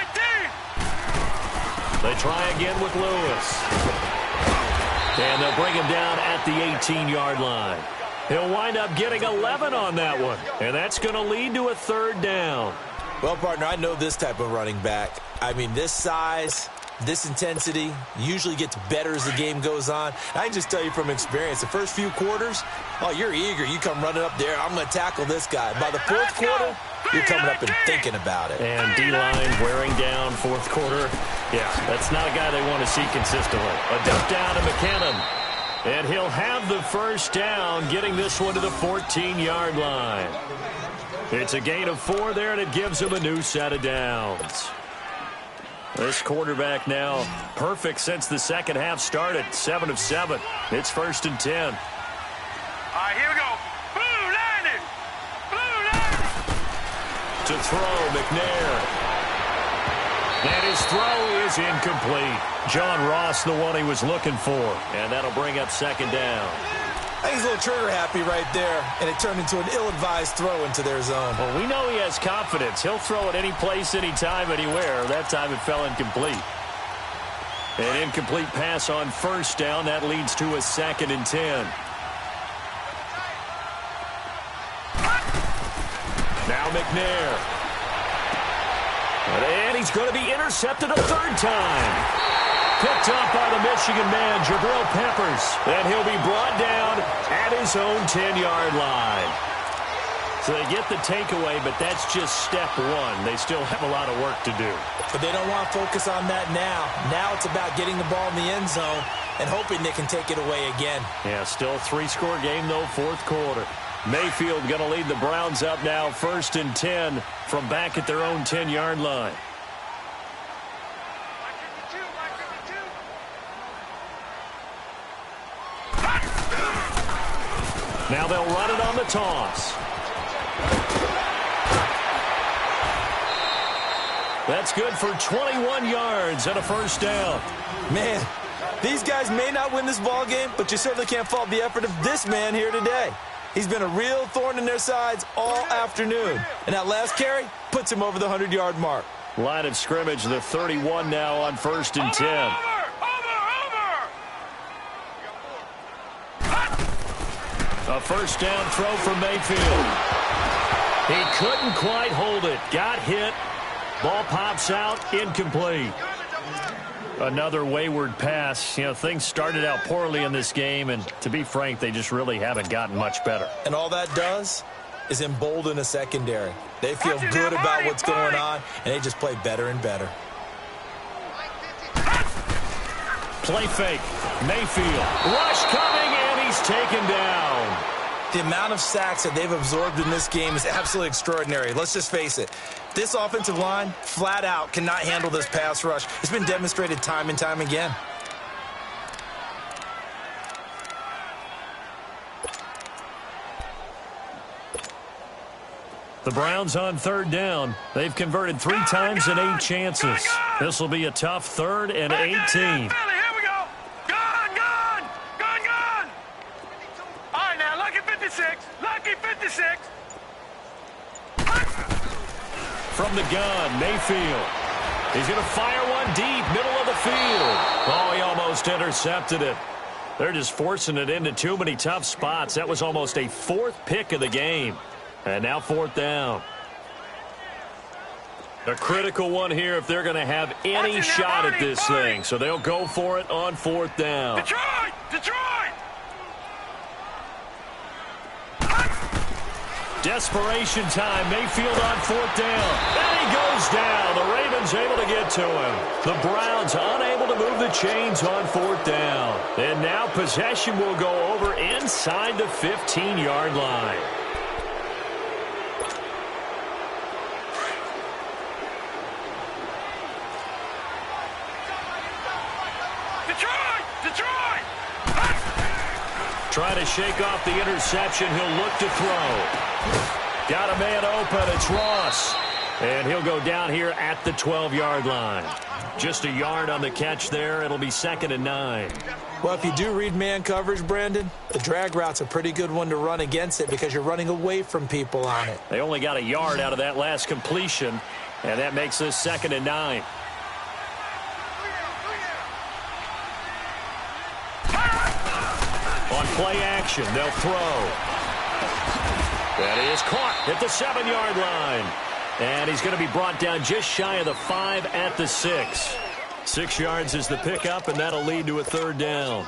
S7: They try again with Lewis. And they'll bring him down at the 18-yard line. He'll wind up getting 11 on that one, and that's going to lead to a third down.
S8: Well, partner, I know this type of running back. I mean, this size, this intensity usually gets better as the game goes on. I can just tell you from experience, the first few quarters, oh, you're eager. You come running up there, I'm going to tackle this guy. By the fourth quarter, you're coming up and thinking about it.
S7: And D-line wearing down fourth quarter. Yeah, that's not a guy they want to see consistently. A dump down to McKinnon. And he'll have the first down, getting this one to the 14-yard line. It's a gain of 4 there, and it gives him a new set of downs. This quarterback now perfect since the second half started. 7 of 7. It's 1st and 10.
S1: All right, here we go. Blue landing. Blue landing.
S7: To throw, McNair. And his throw is incomplete. John Ross, the one he was looking for. And that'll bring up second down.
S8: I think he's a little trigger happy right there, and it turned into an ill-advised throw into their zone.
S7: Well, we know he has confidence. He'll throw it any place, anytime, anywhere. That time it fell incomplete. An incomplete pass on first down. That leads to a 2nd and 10. Now McNair. And he's going to be intercepted a 3rd time. Picked up by the Michigan man, Jabril Peppers. And he'll be brought down at his own 10-yard line. So they get the takeaway, but that's just step 1. They still have a lot of work to do.
S8: But they don't want to focus on that now. Now it's about getting the ball in the end zone and hoping they can take it away again.
S7: Yeah, still a 3-score game, though, fourth quarter. Mayfield going to lead the Browns up now, 1st and 10 from back at their own 10-yard line. Now they'll run it on the toss. That's good for 21 yards and a first down.
S8: Man, these guys may not win this ball game, but you certainly can't fault the effort of this man here today. He's been a real thorn in their sides all afternoon. And that last carry puts him over the 100-yard mark.
S7: Line of scrimmage, the 31 now on 1st and 10. A first down throw for Mayfield. He couldn't quite hold it. Got hit. Ball pops out. Incomplete. Another wayward pass. You know, things started out poorly in this game, and to be frank, they just really haven't gotten much better.
S8: And all that does is embolden a secondary. They feel good about what's going on, and they just play better and better.
S7: Play fake. Mayfield. Rush coming, and he's taken down.
S8: The amount of sacks that they've absorbed in this game is absolutely extraordinary. Let's just face it. This offensive line, flat out, cannot handle this pass rush. It's been demonstrated time and time again.
S7: The Browns on 3rd down. They've converted 3 times in 8 chances. This will be a tough 3rd and 18.
S1: All right, now, lucky 56. Lucky 56.
S7: from the gun. Mayfield. He's going to fire one deep, middle of the field. Oh, he almost intercepted it. They're just forcing it into too many tough spots. That was almost a fourth pick of the game. And now fourth down. A critical one here if they're going to have any shot at this thing. So they'll go for it on fourth down.
S1: Detroit! Detroit!
S7: Desperation time. Mayfield on fourth down. And he goes down. The Ravens able to get to him. The Browns unable to move the chains on fourth down. And now possession will go over inside the 15-yard line. Trying to shake off the interception. He'll look to throw. Got a man open. It's Ross. And he'll go down here at the 12-yard line. Just a yard on the catch there. It'll be 2nd and 9.
S8: Well, if you do read man coverage, Brandon, the drag route's a pretty good one to run against it because you're running away from people on it.
S7: They only got a yard out of that last completion, and that makes this 2nd and 9. On play action, they'll throw. That is caught at the 7-yard line. And he's going to be brought down just shy of the 5 at the 6. 6 yards is the pickup, and that'll lead to a third down.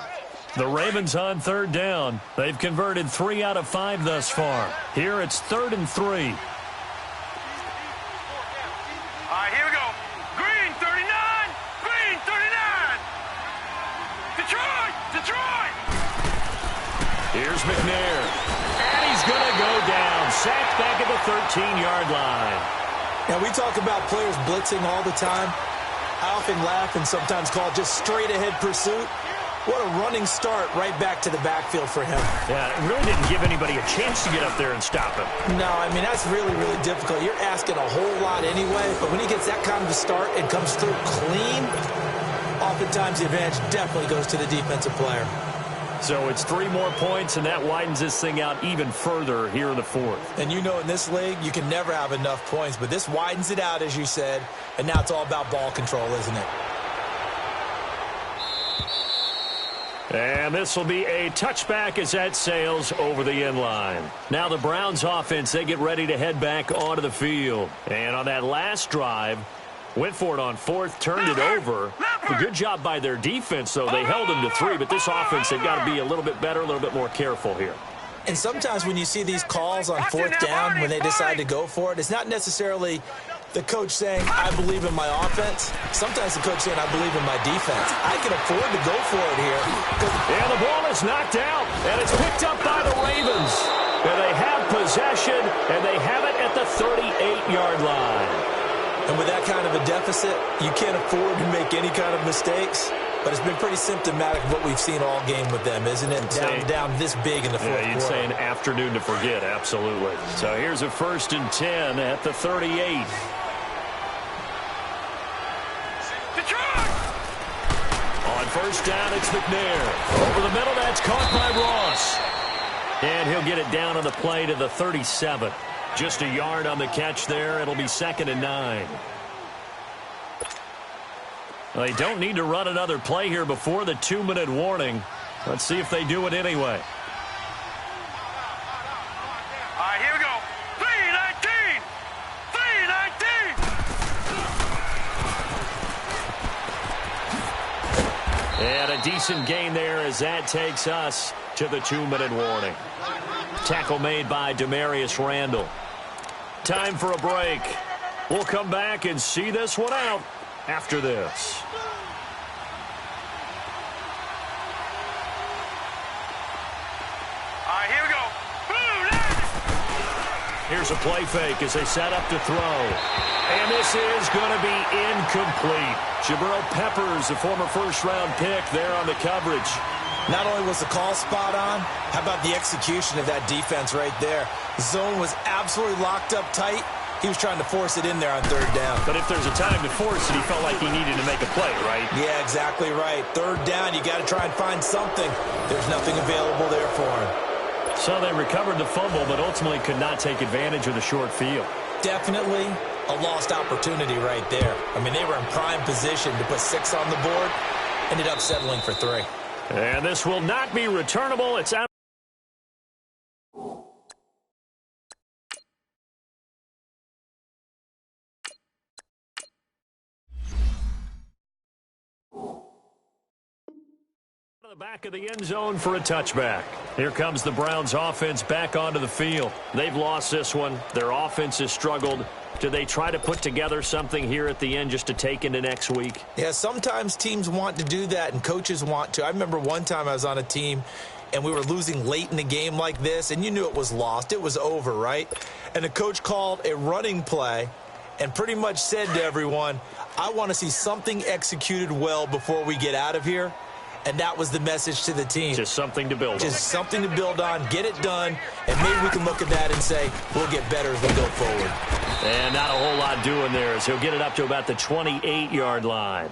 S7: The Ravens on third down. They've converted 3 out of 5 thus far. Here it's 3rd and 3.
S1: All right, here we go. Green 39. Green 39. Detroit. Detroit.
S7: Here's McNair. And he's going to go down. Sacked back at the 13-yard line.
S8: Now, we talk about players blitzing all the time. I often laugh and sometimes call it just straight-ahead pursuit. What a running start right back to the backfield for him.
S7: Yeah, it really didn't give anybody a chance to get up there and stop him.
S8: No, I mean, that's really, really difficult. You're asking a whole lot anyway, but when he gets that kind of a start and comes through clean, oftentimes the advantage definitely goes to the defensive player.
S7: So it's 3 more points, and that widens this thing out even further here in the 4th.
S8: And you know in this league, you can never have enough points, but this widens it out, as you said, and now it's all about ball control, isn't it?
S7: And this will be a touchback as that sails over the end line. Now the Browns offense, they get ready to head back onto the field. And on that last drive, went for it on 4th, turned it over. A good job by their defense, though. They held them to 3, but this offense, they've got to be a little bit better, a little bit more careful here.
S8: And sometimes when you see these calls on 4th down, when they decide to go for it, it's not necessarily the coach saying, I believe in my offense. Sometimes the coach saying, I believe in my defense. I can afford to go for it here.
S7: And the ball is knocked out, and it's picked up by the Ravens. And they have possession, and they have it at the 38-yard line.
S8: And with that kind of a deficit, you can't afford to make any kind of mistakes. But it's been pretty symptomatic of what we've seen all game with them, isn't it? Down this big in the 4th quarter.
S7: Yeah, you'd say an afternoon to forget, absolutely. So here's a 1st and 10 at the 38.
S1: Detroit!
S7: On 1st down, it's McNair. Over the middle, that's caught by Ross. And he'll get it down on the play to the 37. Just a yard on the catch there. It'll be 2nd and 9. Well, they don't need to run another play here before the 2-minute warning. Let's see if they do it anyway.
S1: All right, here we go. 3-19. 3-19.
S7: And a decent gain there as that takes us to the 2-minute warning. Tackle made by Demarius Randall. Time for a break. We'll come back and see this one out after this.
S1: All right, here we go.
S7: Here's a play fake as they set up to throw. And this is going to be incomplete. Jabril Peppers, the former first-round pick, there on the coverage.
S8: Not only was the call spot on, how about the execution of that defense right there? Zone was absolutely locked up tight. He was trying to force it in there on 3rd down.
S7: But if there's a time to force it, he felt like he needed to make a play, right?
S8: Yeah, exactly right. 3rd down, you got to try and find something. There's nothing available there for him.
S7: So they recovered the fumble, but ultimately could not take advantage of the short field.
S8: Definitely. a lost opportunity right there. I mean, they were in prime position to put 6 on the board, ended up settling for 3.
S7: And this will not be returnable. It's out. The back of the end zone for a touchback. Here comes the Browns offense back onto the field. They've lost this one. Their offense has struggled. Do they try to put together something here at the end just to take into next week?
S8: Yeah, sometimes teams want to do that and coaches want to. I remember one time I was on a team and we were losing late in the game like this, and you knew it was lost. It was over, right? And the coach called a running play and pretty much said to everyone, I want to see something executed well before we get out of here. And that was the message to the team.
S7: Just something to build on.
S8: Just something to build on, get it done, and maybe we can look at that and say, we'll get better as we go forward.
S7: And not a whole lot doing there as he'll get it up to about the 28-yard line.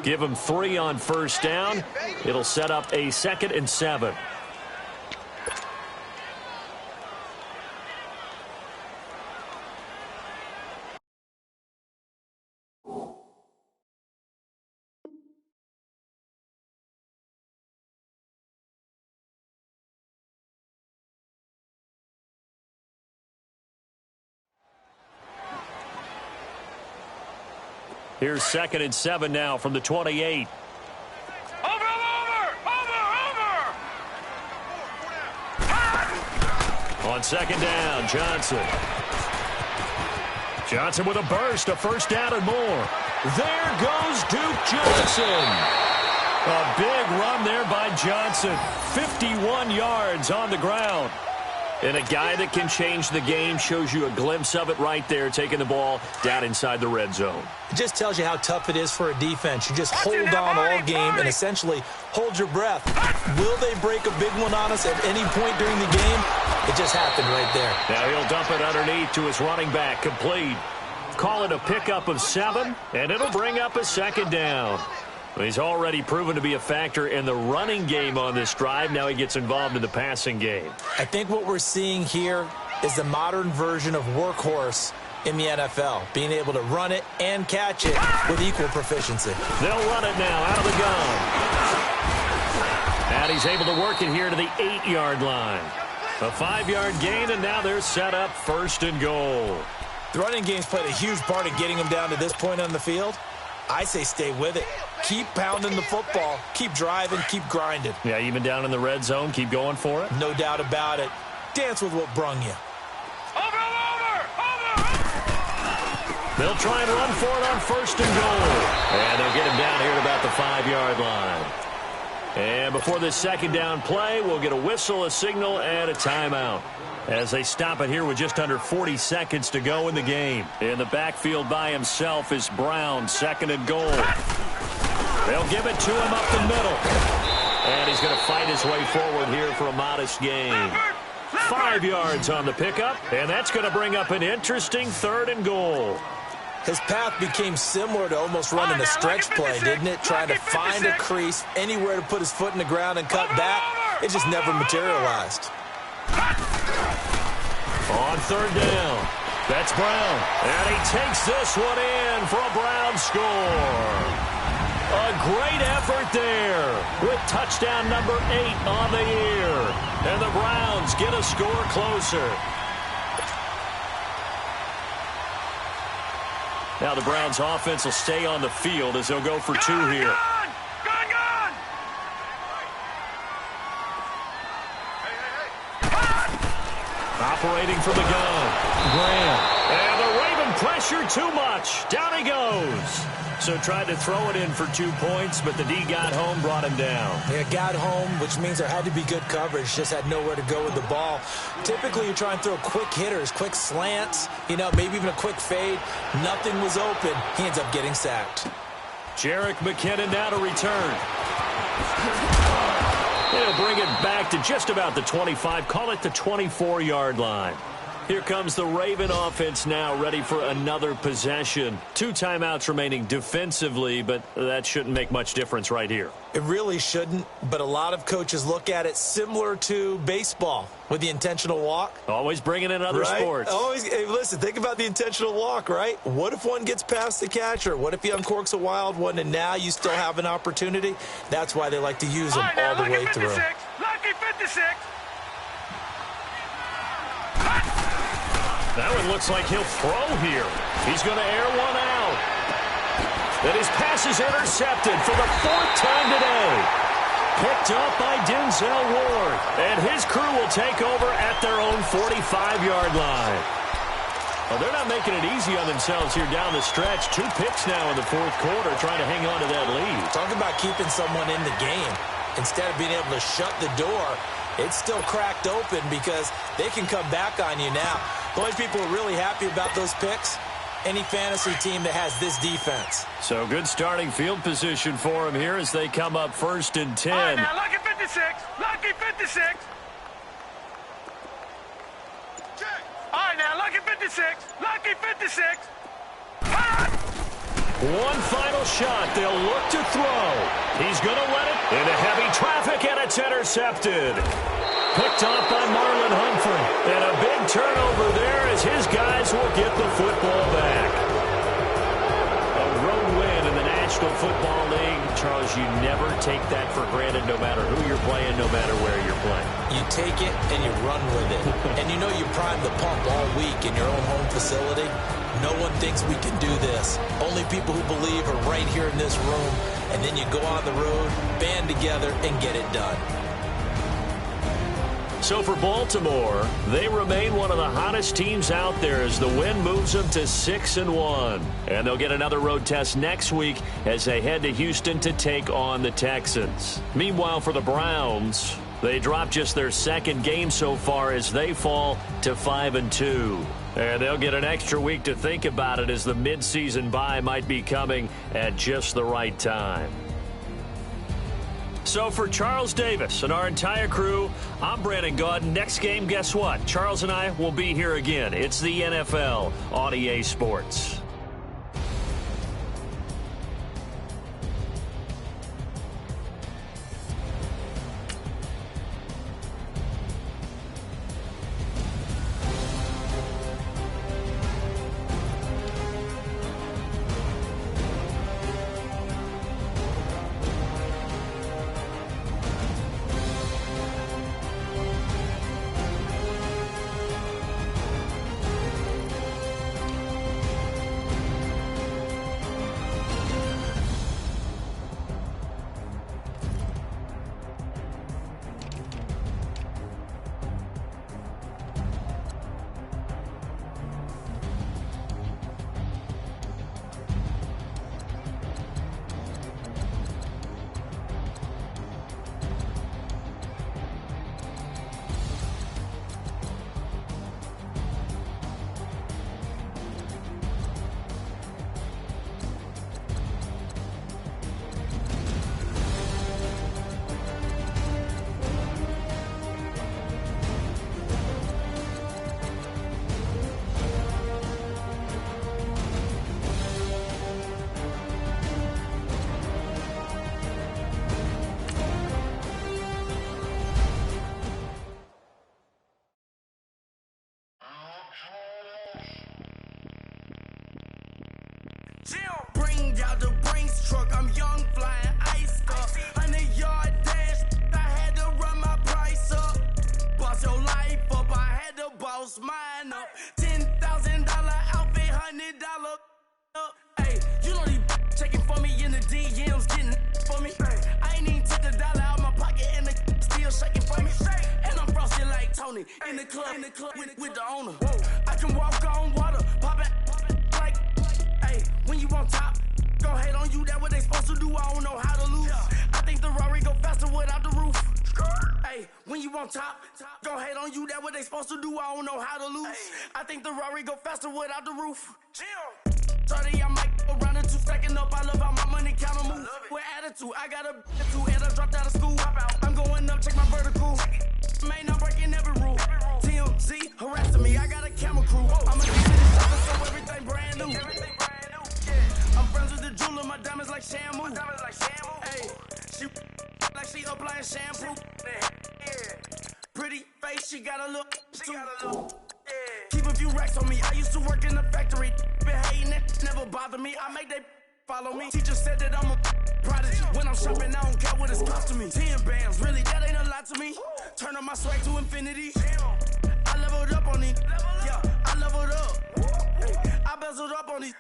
S7: Give him 3 on first down. It'll set up a 2nd and 7. Here's 2nd and 7 now from the 28.
S1: Over!
S7: On 2nd down, Johnson. Johnson with a burst, a first down and more. There goes Duke Johnson. A big run there by Johnson. 51 yards on the ground. And a guy that can change the game, shows you a glimpse of it right there, taking the ball down inside the red zone.
S8: It just tells you how tough it is for a defense. You just hold on all game and essentially hold your breath. Will they break a big one on us at any point during the game? It just happened right there.
S7: Now he'll dump it underneath to his running back, complete. Call it a pickup of 7, and it'll bring up a 2nd down. He's already proven to be a factor in the running game on this drive. Now he gets involved in the passing game.
S8: I think what we're seeing here is the modern version of workhorse in the NFL, being able to run it and catch it with equal proficiency.
S7: They'll run it now out of the gun. And he's able to work it here to the 8-yard line. A 5-yard gain, and now they're set up 1st and goal.
S8: The running game's played a huge part in getting him down to this point on the field. I say stay with it. Keep pounding the football. Keep driving. Keep grinding.
S7: Yeah, even down in the red zone, keep going for it.
S8: No doubt about it. Dance with what brung you.
S1: Over!
S7: They'll try and run for it on 1st and goal. And they'll get him down here at about the 5-yard line. And before this 2nd down play, we'll get a whistle, a signal, and a timeout. As they stop it here with just under 40 seconds to go in the game. In the backfield by himself is Brown, 2nd and goal. They'll give it to him up the middle. And he's going to fight his way forward here for a modest gain. 5 yards on the pickup, and that's going to bring up an interesting 3rd and goal.
S8: His path became similar to almost running a stretch play, didn't it? Trying to find a crease, anywhere to put his foot in the ground and cut back. It just never materialized.
S7: On 3rd down, that's Brown. And he takes this one in for a Brown score. A great effort there with touchdown number 8 on the year. And the Browns get a score closer. Now the Browns offense will stay on the field as they'll go for 2 here.
S1: Gun!
S7: Operating from the gun, Graham. And the Raven pressure too much. Down he goes. So tried to throw it in for 2 points, but the D got home, brought him down.
S8: Yeah, got home, which means there had to be good coverage. Just had nowhere to go with the ball. Typically, you try and throw quick hitters, quick slants, maybe even a quick fade. Nothing was open. He ends up getting sacked.
S7: Jerick McKinnon now to return. He'll bring it back to just about the 25. Call it the 24-yard line. Here comes the Raven offense now, ready for another possession. 2 timeouts remaining defensively, but that shouldn't make much difference right here.
S8: It really shouldn't, but a lot of coaches look at it similar to baseball with the intentional walk.
S7: Always bringing in other sports.
S8: Hey, listen, think about the intentional walk, right? What if one gets past the catcher? What if he uncorks a wild one and now you still have an opportunity? That's why they like to use them all the way through.
S1: Lucky 56.
S7: That one looks like he'll throw here. He's going to air one out. And his pass is intercepted for the 4th time today. Picked up by Denzel Ward. And his crew will take over at their own 45-yard line. Well, they're not making it easy on themselves here down the stretch. 2 picks now in the 4th quarter trying to hang on to that lead.
S8: Talk about keeping someone in the game. Instead of being able to shut the door, it's still cracked open because they can come back on you now. The only people who are really happy about those picks, any fantasy team that has this defense.
S7: So good starting field position for them here as they come up 1st and 10.
S1: All right, now, Lucky 56. Lucky 56. All right, now, Lucky 56. Lucky 56.
S7: One final shot. They'll look to throw. He's going to let it into heavy traffic, and it's intercepted. Picked off by Marlon Humphrey. And a big turnover there as his guys will get the football back. A road win in the National Football League. Charles, you never take that for granted no matter who you're playing, no matter where you're playing.
S8: You take it and you run with it. And you know you prime the pump all week in your own home facility. No one thinks we can do this. Only people who believe are right here in this room. And then you go on the road, band together, and get it done.
S7: So for Baltimore, they remain one of the hottest teams out there as the win moves them to 6-1. And they'll get another road test next week as they head to Houston to take on the Texans. Meanwhile, for the Browns, they dropped just their 2nd game so far as they fall to 5-2. And they'll get an extra week to think about it as the midseason bye might be coming at just the right time. So for Charles Davis and our entire crew, I'm Brandon Gaudin. Next game, guess what? Charles and I will be here again. It's the NFL on EA Sports.
S1: Bring out the Brinks truck, I'm young, flying ice up. 100-yard dash, I had to run my price up. Boss your life up, I had to boss mine up. $10,000 outfit, $100 up. Hey, you know these checking for me in the DMs, getting for me. I ain't even took a dollar out my pocket and the still shaking for me. And I'm frosted like Tony in the club with the owner. I can walk on water, pop it like, hey, when you on top, go hate on you, that what they supposed to do, I don't know how to lose. I think the Rari go faster without the roof. Hey, when you on top, go hate on you, that what they supposed to do, I don't know how to lose. I think the Rari go faster without the roof. 30, I might go round and 2 stacking up, I love how my money counter move. With attitude, I got a attitude, and I dropped out of school. I'm going up, check my vertical. man, I'm breaking every rule. TMZ harassing me, I got a camera crew. I'm a shopper, so everything brand new. I'm friends with the jeweler, my diamonds like Shamu. Hey, she like she applying shampoo. Pretty face, she got a look. Keep a few racks on me. I used to work in the factory. Been hating it, never bother me. I make they follow me. Teacher said that I'm a prodigy. When I'm shopping, I don't care what it's costing me. 10 bands, really, that ain't a lot to me. Turn up my swag to infinity. I leveled up on these. Yeah, I leveled up. I bezeled up on these.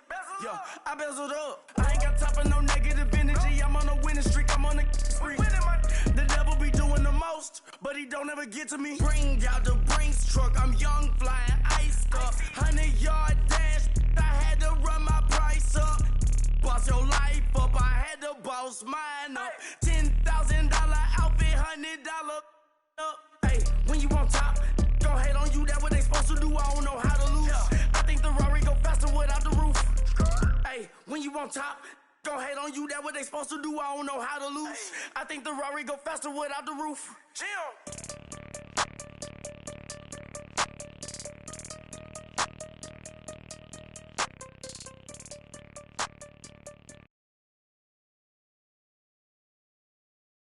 S1: Yeah, I bezeled up. I ain't got time for no negative energy. I'm on a winning streak. I'm on a spree. The devil be doing the most, but he don't ever get to me. Bring out the Brinks truck. I'm young, flying iced up. 100-yard dash. I had to run my price up. Boss your life up. I had to boss mine up. $10,000 outfit, $100 up. Hey, when you on top, gon' hate on you. That what they supposed to do. I don't know how to lose. I think the Rari go faster without the roof. Hey, when you on top, gon' hate on you. That what they supposed to do. I don't know how to lose. I think the Rari go faster without the roof. Jim.